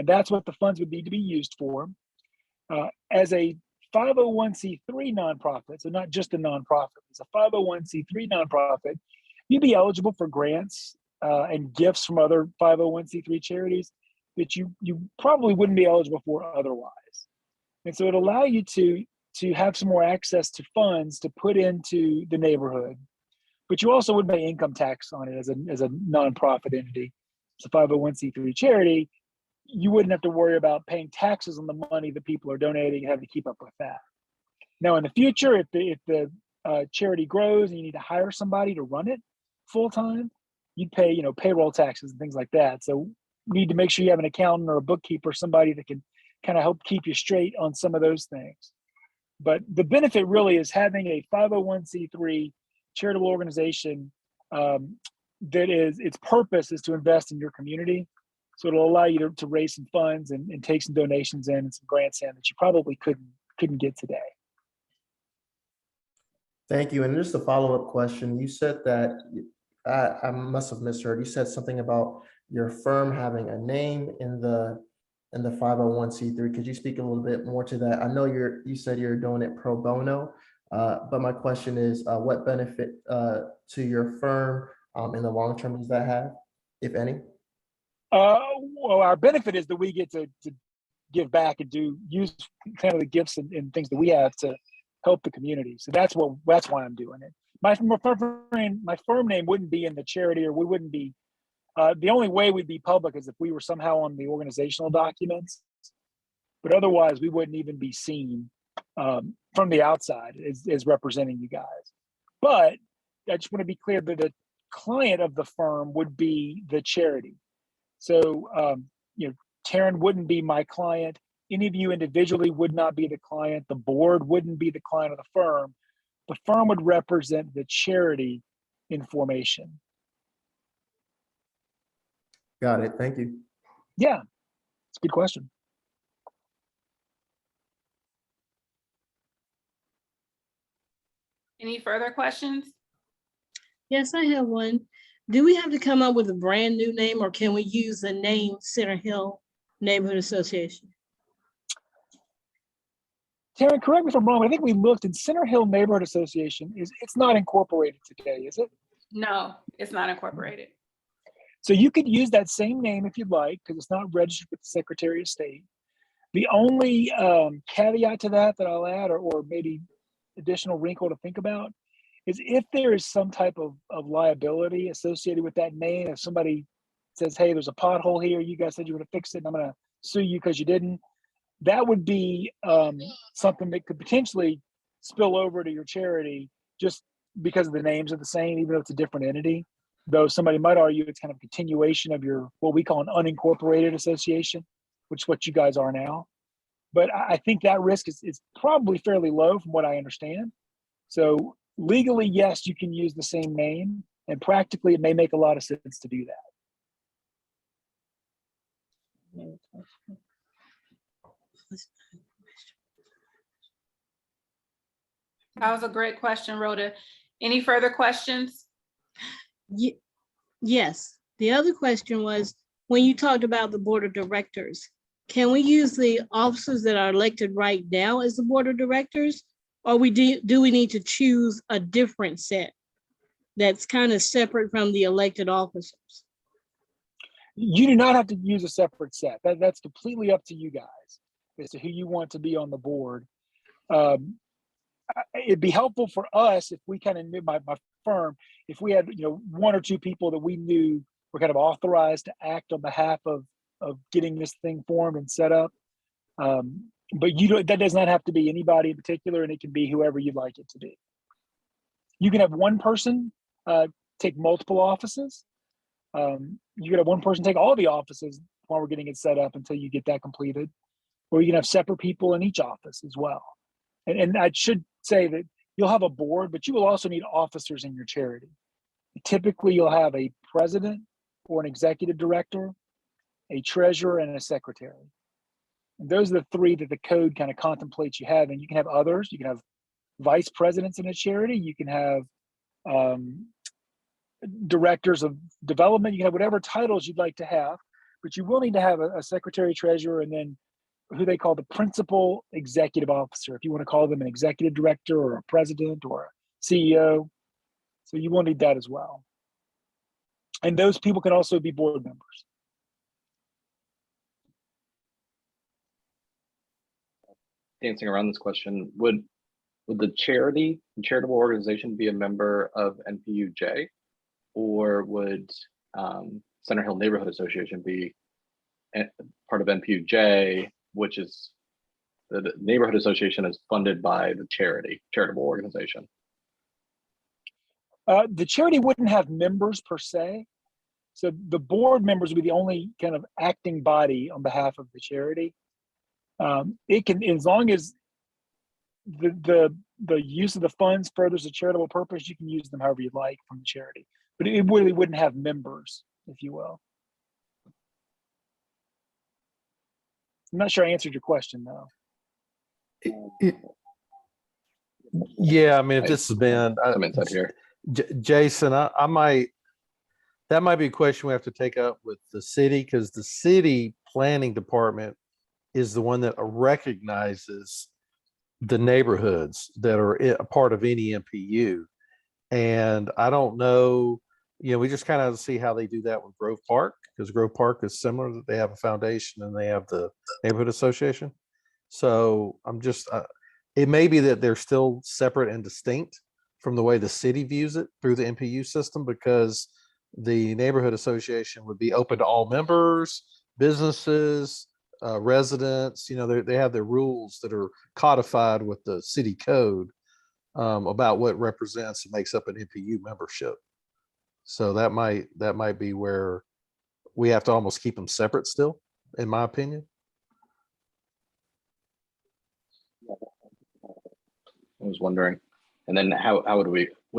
That's what the funds would need to be used for. As a 501c3 nonprofit, so not just a nonprofit, it's a 501c3 nonprofit, you'd be eligible for grants and gifts from other 501c3 charities that you probably wouldn't be eligible for otherwise. And so it allow you to have some more access to funds to put into the neighborhood, but you also would pay income tax on it as a nonprofit entity. It's a 501c3 charity. You wouldn't have to worry about paying taxes on the money that people are donating and having to keep up with that. Now, in the future, if the charity grows and you need to hire somebody to run it full time, you'd pay payroll taxes and things like that. So you need to make sure you have an accountant or a bookkeeper, somebody that can kind of help keep you straight on some of those things. But the benefit really is having a 501c3 charitable organization that its purpose is to invest in your community. So it'll allow you to raise some funds and take some donations in and some grants in that you probably couldn't get today. Thank you. And just a follow-up question. You said that, I must have misheard. You said something about your firm having a name in the 501c3. Could you speak a little bit more to that? I know you said you're doing it pro bono, but my question is, what benefit to your firm in the long term does that have, if any? Well, our benefit is that we get to give back and use kind of the gifts and things that we have to help the community. So that's why I'm doing it. My firm name wouldn't be in the charity, or we wouldn't be. The only way we'd be public is if we were somehow on the organizational documents, but otherwise we wouldn't even be seen from the outside as representing you guys. But I just want to be clear that the client of the firm would be the charity. So, Taryn wouldn't be my client. Any of you individually would not be the client. The board wouldn't be the client of the firm. The firm would represent the charity in formation. Got it. Thank you. Yeah, it's a good question. Any further questions? Yes, I have one. Do we have to come up with a brand new name, or can we use the name Center Hill Neighborhood Association? Taryn, correct me if I'm wrong, but I think we looked in Center Hill Neighborhood Association. It's not incorporated today, is it? No, it's not incorporated. So you could use that same name if you'd like, because it's not registered with the Secretary of State. The only caveat to that I'll add, or maybe additional wrinkle to think about, is if there is some type of liability associated with that name. If somebody says, hey, there's a pothole here, you guys said you were going to fix it, and I'm going to sue you because you didn't, that would be something that could potentially spill over to your charity just because the names are the same, even though it's a different entity. Though somebody might argue it's kind of a continuation of your, what we call an unincorporated association, which is what you guys are now. But I think that risk is probably fairly low from what I understand. So legally, yes, you can use the same name, and practically it may make a lot of sense to do that. That was a great question, Rhoda. Any further questions? Yes. The other question was, when you talked about the board of directors, can we use the officers that are elected right now as the board of directors? Or do we need to choose a different set that's kind of separate from the elected officers? You do not have to use a separate set. That's completely up to you guys as to who you want to be on the board. It'd be helpful for us if we kind of knew, my firm, if we had one or two people that we knew were kind of authorized to act on behalf of getting this thing formed and set up. But that does not have to be anybody in particular, and it can be whoever you'd like it to be. You can have one person take multiple offices. You can have one person take all the offices while we're getting it set up until you get that completed. Or you can have separate people in each office as well. And I should say that you'll have a board, but you will also need officers in your charity. Typically, you'll have a president or an executive director, a treasurer, and a secretary. And those are the three that the code kind of contemplates you have. And you can have others. You can have vice presidents in a charity. You can have directors of development. You can have whatever titles you'd like to have, but you will need to have a secretary, treasurer, and then who they call the principal executive officer, if you want to call them an executive director or a president or a CEO. So you will need that as well. And those people can also be board members. Dancing around this question, would the charitable organization be a member of NPU-J, or would Center Hill Neighborhood Association be part of NPU-J, which is the neighborhood association is funded by the charitable organization? The charity wouldn't have members per se. So the board members would be the only kind of acting body on behalf of the charity. It can, as long as the use of the funds furthers a charitable purpose, you can use them however you'd like from the charity. But it really wouldn't have members, if you will. I'm not sure I answered your question, though. Yeah, I mean, if this has been some insight here. Jason, I might That might be a question we have to take up with the city, because the city planning department is the one that recognizes the neighborhoods that are a part of any MPU. And I don't know, we just kind of see how they do that with Grove Park, because Grove Park is similar. They have a foundation and they have the neighborhood association. So I'm just, it may be that they're still separate and distinct from the way the city views it through the MPU system, because the neighborhood association would be open to all members, businesses, residents. They have their rules that are codified with the city code about what represents and makes up an MPU membership. So that might be where we have to almost keep them separate still, in my opinion. I was wondering, and then how would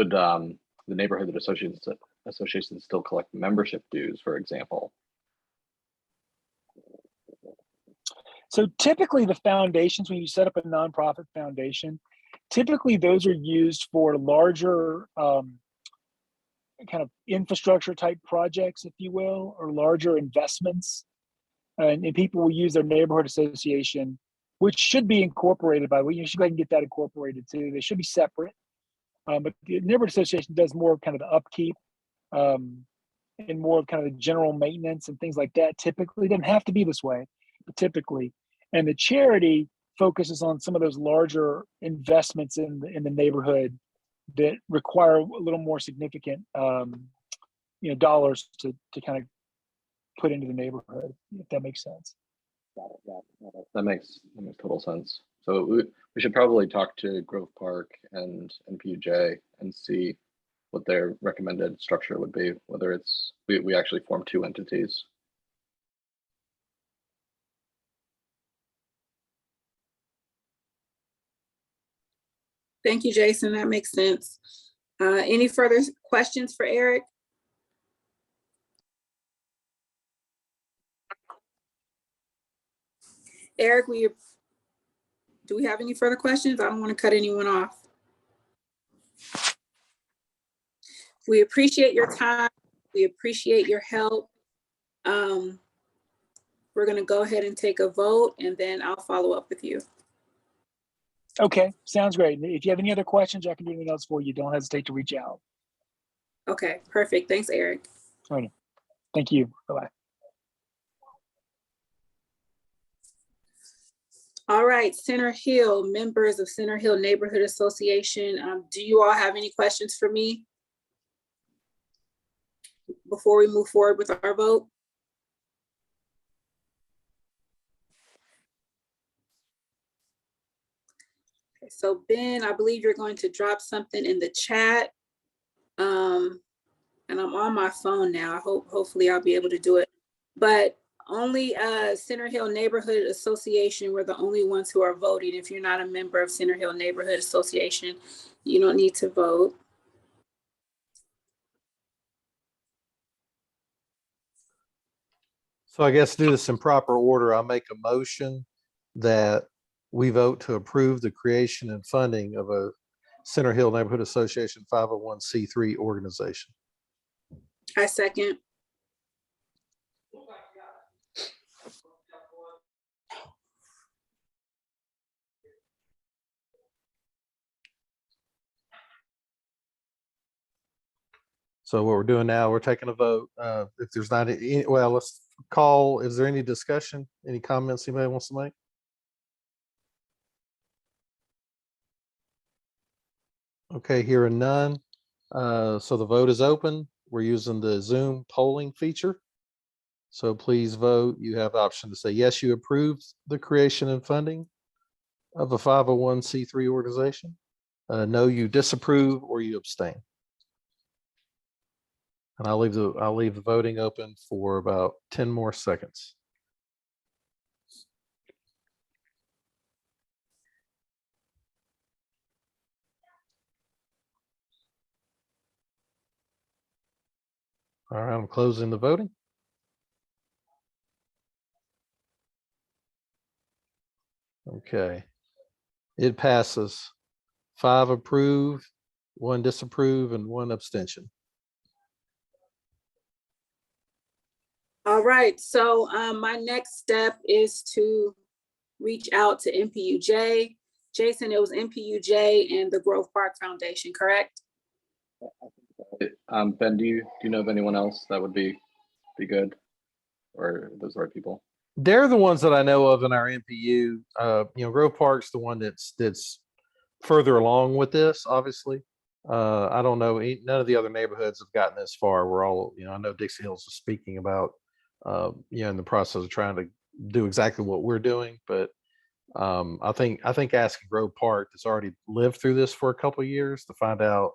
the neighborhood associations still collect membership dues, for example? So typically the foundations, when you set up a nonprofit foundation, typically those are used for larger kind of infrastructure type projects, if you will, or larger investments. And people will use their neighborhood association, which should be incorporated by, you should go ahead and get that incorporated too. They should be separate. But the neighborhood association does more of kind of the upkeep and more of kind of the general maintenance and things like that. Typically, it doesn't have to be this way, but typically. And the charity focuses on some of those larger investments in the neighborhood that require a little more significant dollars to kind of put into the neighborhood, if that makes sense. That makes total sense. So we should probably talk to Grove Park and NPU-J and see what their recommended structure would be, whether it's we actually form two entities. Thank you, Jason. That makes sense. Any further questions for Eric? Eric, do we have any further questions? I don't want to cut anyone off. We appreciate your time. We appreciate your help. We're going to go ahead and take a vote, and then I'll follow up with you. Okay, sounds great. If you have any other questions, I can do anything else for you. Don't hesitate to reach out. Okay, perfect. Thanks, Eric. All right. Thank you. Bye-bye. All right, Center Hill, members of Center Hill Neighborhood Association. Do you all have any questions for me before we move forward with our vote? Okay, so Ben, I believe you're going to drop something in the chat. And I'm on my phone now. Hopefully I'll be able to do it. But only Center Hill Neighborhood Association, we're the only ones who are voting. If you're not a member of Center Hill Neighborhood Association, you don't need to vote. So I guess do this in proper order. I'll make a motion that we vote to approve the creation and funding of a Center Hill Neighborhood Association 501c3 organization. I second. So what we're doing now, we're taking a vote. If there's not any, well, let's call, is there any discussion? Any comments anybody wants to make? Okay, hearing none. So the vote is open. We're using the Zoom polling feature. So please vote. You have the option to say, yes, you approve the creation and funding of a 501c3 organization. No, you disapprove or you abstain. And I'll leave the voting open for about 10 more seconds. All right, I'm closing the voting. Okay, it passes. 5 approve, 1 disapprove, and 1 abstention. All right, so my next step is to reach out to NPU-J. Jason, it was NPU-J and the Grove Park Foundation, correct? Ben, do you know of anyone else that would be good, or those right people? They're the ones that I know of in our NPU. Grove Park's the one that's further along with this, obviously. I don't know, none of the other neighborhoods have gotten this far. We're all, I know Dixie Hills is speaking about, in the process of trying to do exactly what we're doing. But I think asking Grove Park that's already lived through this for a couple of years to find out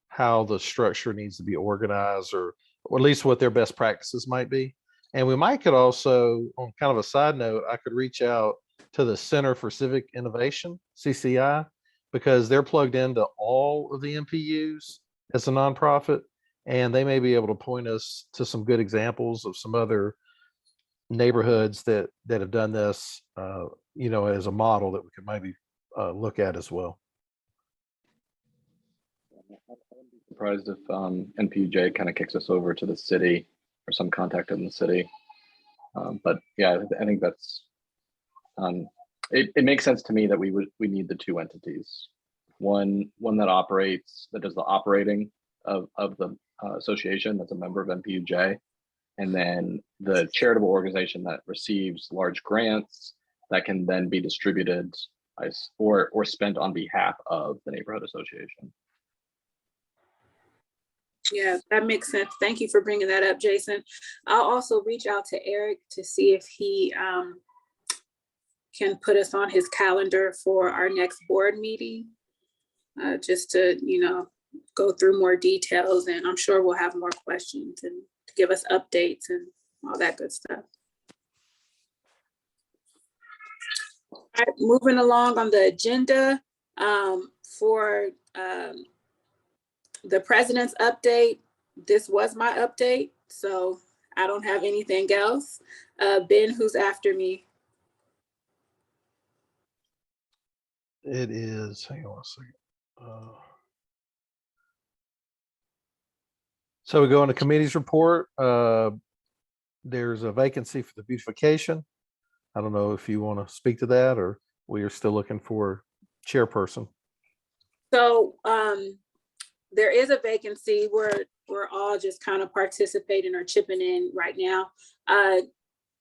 how the structure needs to be organized, or at least what their best practices might be. And we could also, on kind of a side note, I could reach out to the Center for Civic Innovation, CCI, because they're plugged into all of the NPUs as a nonprofit, and they may be able to point us to some good examples of some other neighborhoods that have done this, as a model that we could maybe look at as well. Surprised if NPU-J kind of kicks us over to the city or some contact in the city. But yeah, I think that's it makes sense to me that we need the two entities. One that does the operating of the association, that's a member of NPU-J, and then the charitable organization that receives large grants that can then be distributed or spent on behalf of the neighborhood association. Yeah, that makes sense. Thank you for bringing that up, Jason. I'll also reach out to Eric to see if he can put us on his calendar for our next board meeting, just to, go through more details. And I'm sure we'll have more questions and to give us updates and all that good stuff. All right, moving along on the agenda for the president's update. This was my update, so I don't have anything else. Ben, who's after me? It is, hang on a second. So we go into committee's report. There's a vacancy for the beautification. I don't know if you want to speak to that, or we are still looking for chairperson. So there is a vacancy. We're all just kind of participating or chipping in right now.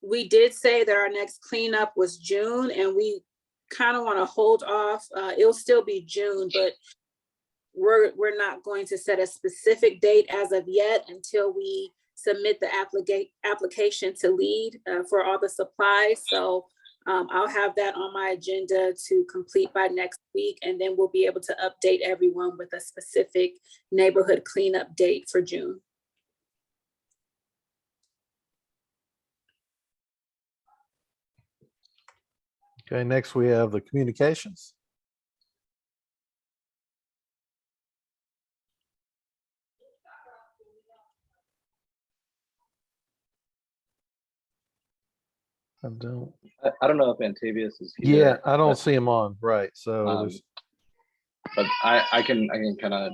We did say that our next cleanup was June, and we kind of want to hold off. It'll still be June, but we're not going to set a specific date as of yet until we submit the application to LEED for all the supplies. So I'll have that on my agenda to complete by next week, and then we'll be able to update everyone with a specific neighborhood cleanup date for June. Okay, next we have the communications. I don't know if Antavius is here. Yeah, I don't see him on, right? So but I can kind of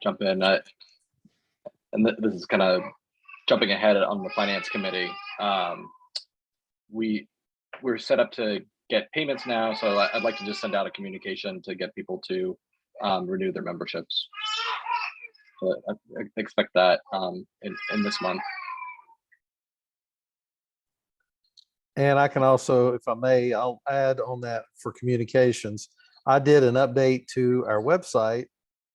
jump in, and this is kind of jumping ahead on the finance committee. We're set up to get payments now, so I'd like to just send out a communication to get people to renew their memberships. So I expect that in this month. And I can also, if I may, I'll add on that for communications. I did an update to our website,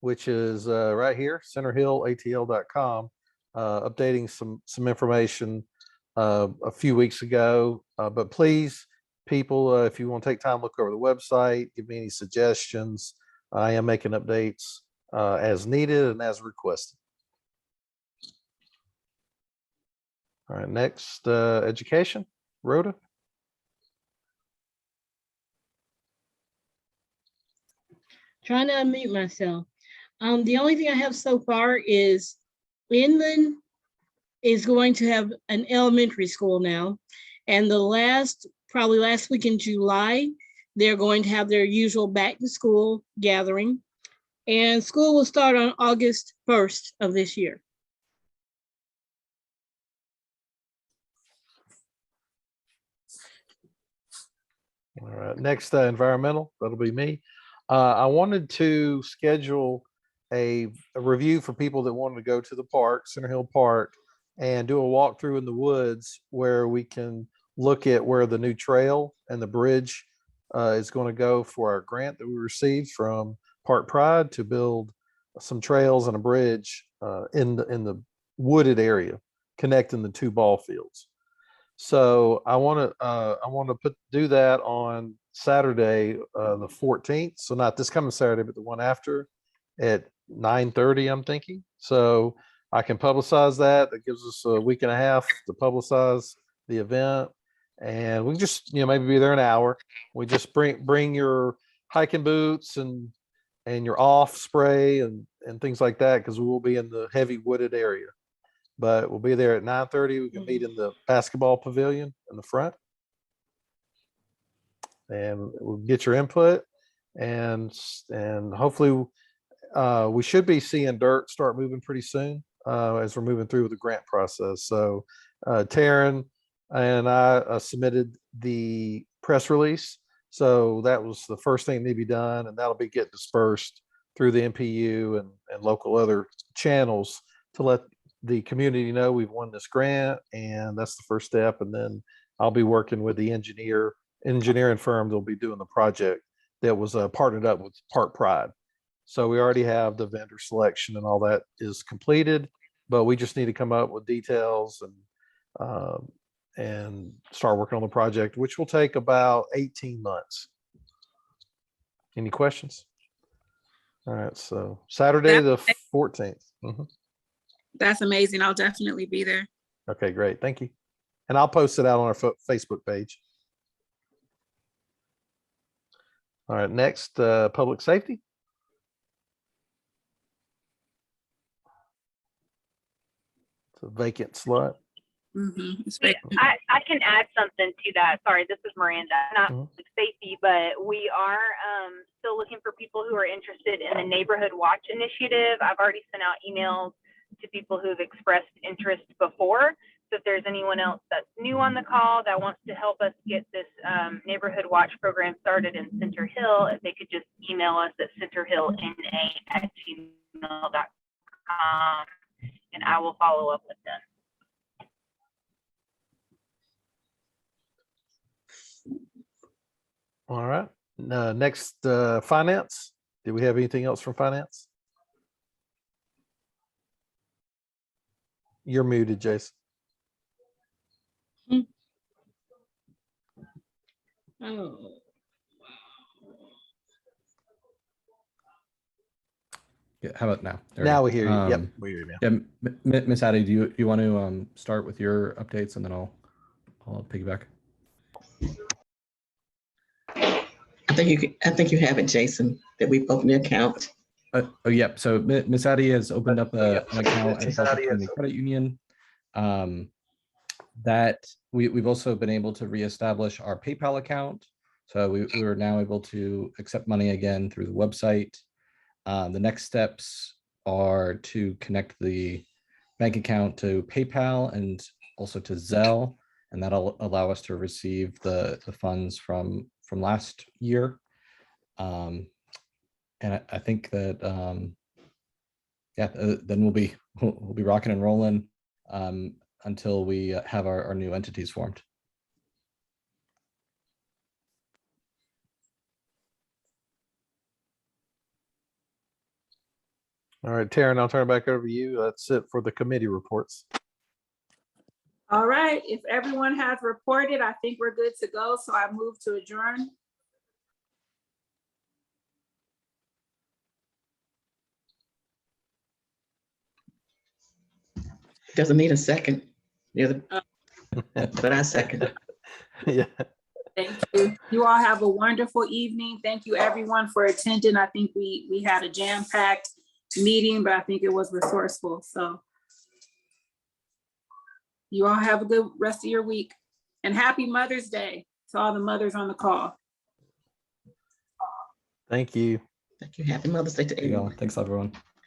which is right here, centerhillatl.com, updating some information a few weeks ago. But please, people, if you want to take time, look over the website, give me any suggestions. I am making updates as needed and as requested. All right, next, education. Rhoda? Trying to unmute myself. The only thing I have so far is Inland is going to have an elementary school now. And probably last week in July, they're going to have their usual back to school gathering. And school will start on August 1st of this year. All right, next, environmental, that'll be me. I wanted to schedule a review for people that wanted to go to the park, Center Hill Park, and do a walkthrough in the woods where we can look at where the new trail and the bridge is going to go for our grant that we received from Park Pride to build some trails and a bridge in the wooded area connecting the two ball fields. So I want to do that on Saturday, the 14th. So not this coming Saturday, but the one after at 9:30, I'm thinking. So I can publicize that. That gives us a week and a half to publicize the event. And we just, maybe be there an hour. We just bring your hiking boots and your off spray and things like that, because we will be in the heavy wooded area. But we'll be there at 9:30. We can meet in the basketball pavilion in the front. And we'll get your input, and hopefully we should be seeing dirt start moving pretty soon as we're moving through the grant process. So Taryn and I submitted the press release. So that was the first thing that need to be done, and that'll be getting dispersed through the NPU and local other channels to let the community know we've won this grant, and that's the first step. And then I'll be working with the engineering firm that'll be doing the project that was partnered up with Park Pride. So we already have the vendor selection and all that is completed, but we just need to come up with details and start working on the project, which will take about 18 months. Any questions? All right, so Saturday the 14th. That's amazing. I'll definitely be there. Okay, great. Thank you. And I'll post it out on our Facebook page. All right, next, public safety. It's a vacant slot. I can add something to that. Sorry, this is Miranda. Not public safety, but we are still looking for people who are interested in the Neighborhood Watch Initiative. I've already sent out emails to people who've expressed interest before. So if there's anyone else that's new on the call that wants to help us get this Neighborhood Watch program started in Center Hill, if they could just email us at centerhillna@gmail.com, and I will follow up with them. All right. Next, finance. Do we have anything else from finance? You're muted, Jason. Oh. Yeah, how about now? Now we hear you. Yep, we hear you now. Yeah, Miss Addie, do you want to start with your updates, and then I'll piggyback. I think you have it, Jason, that we've opened the account. Oh, yeah. So Miss Addie has opened up an account at Delta Community Credit Union. That we've also been able to reestablish our PayPal account. So we are now able to accept money again through the website. The next steps are to connect the bank account to PayPal and also to Zelle, and that'll allow us to receive the funds from last year. And I think that then we'll be rocking and rolling until we have our new entities formed. All right, Taryn, I'll turn it back over to you. That's it for the committee reports. All right, if everyone has reported, I think we're good to go. So I move to adjourn. Doesn't need a second. But I second. Yeah. Thank you. You all have a wonderful evening. Thank you everyone for attending. I think we had a jam-packed meeting, but I think it was resourceful. So you all have a good rest of your week, and happy Mother's Day to all the mothers on the call. Thank you. Thank you. Happy Mother's Day to everyone. Thanks, everyone.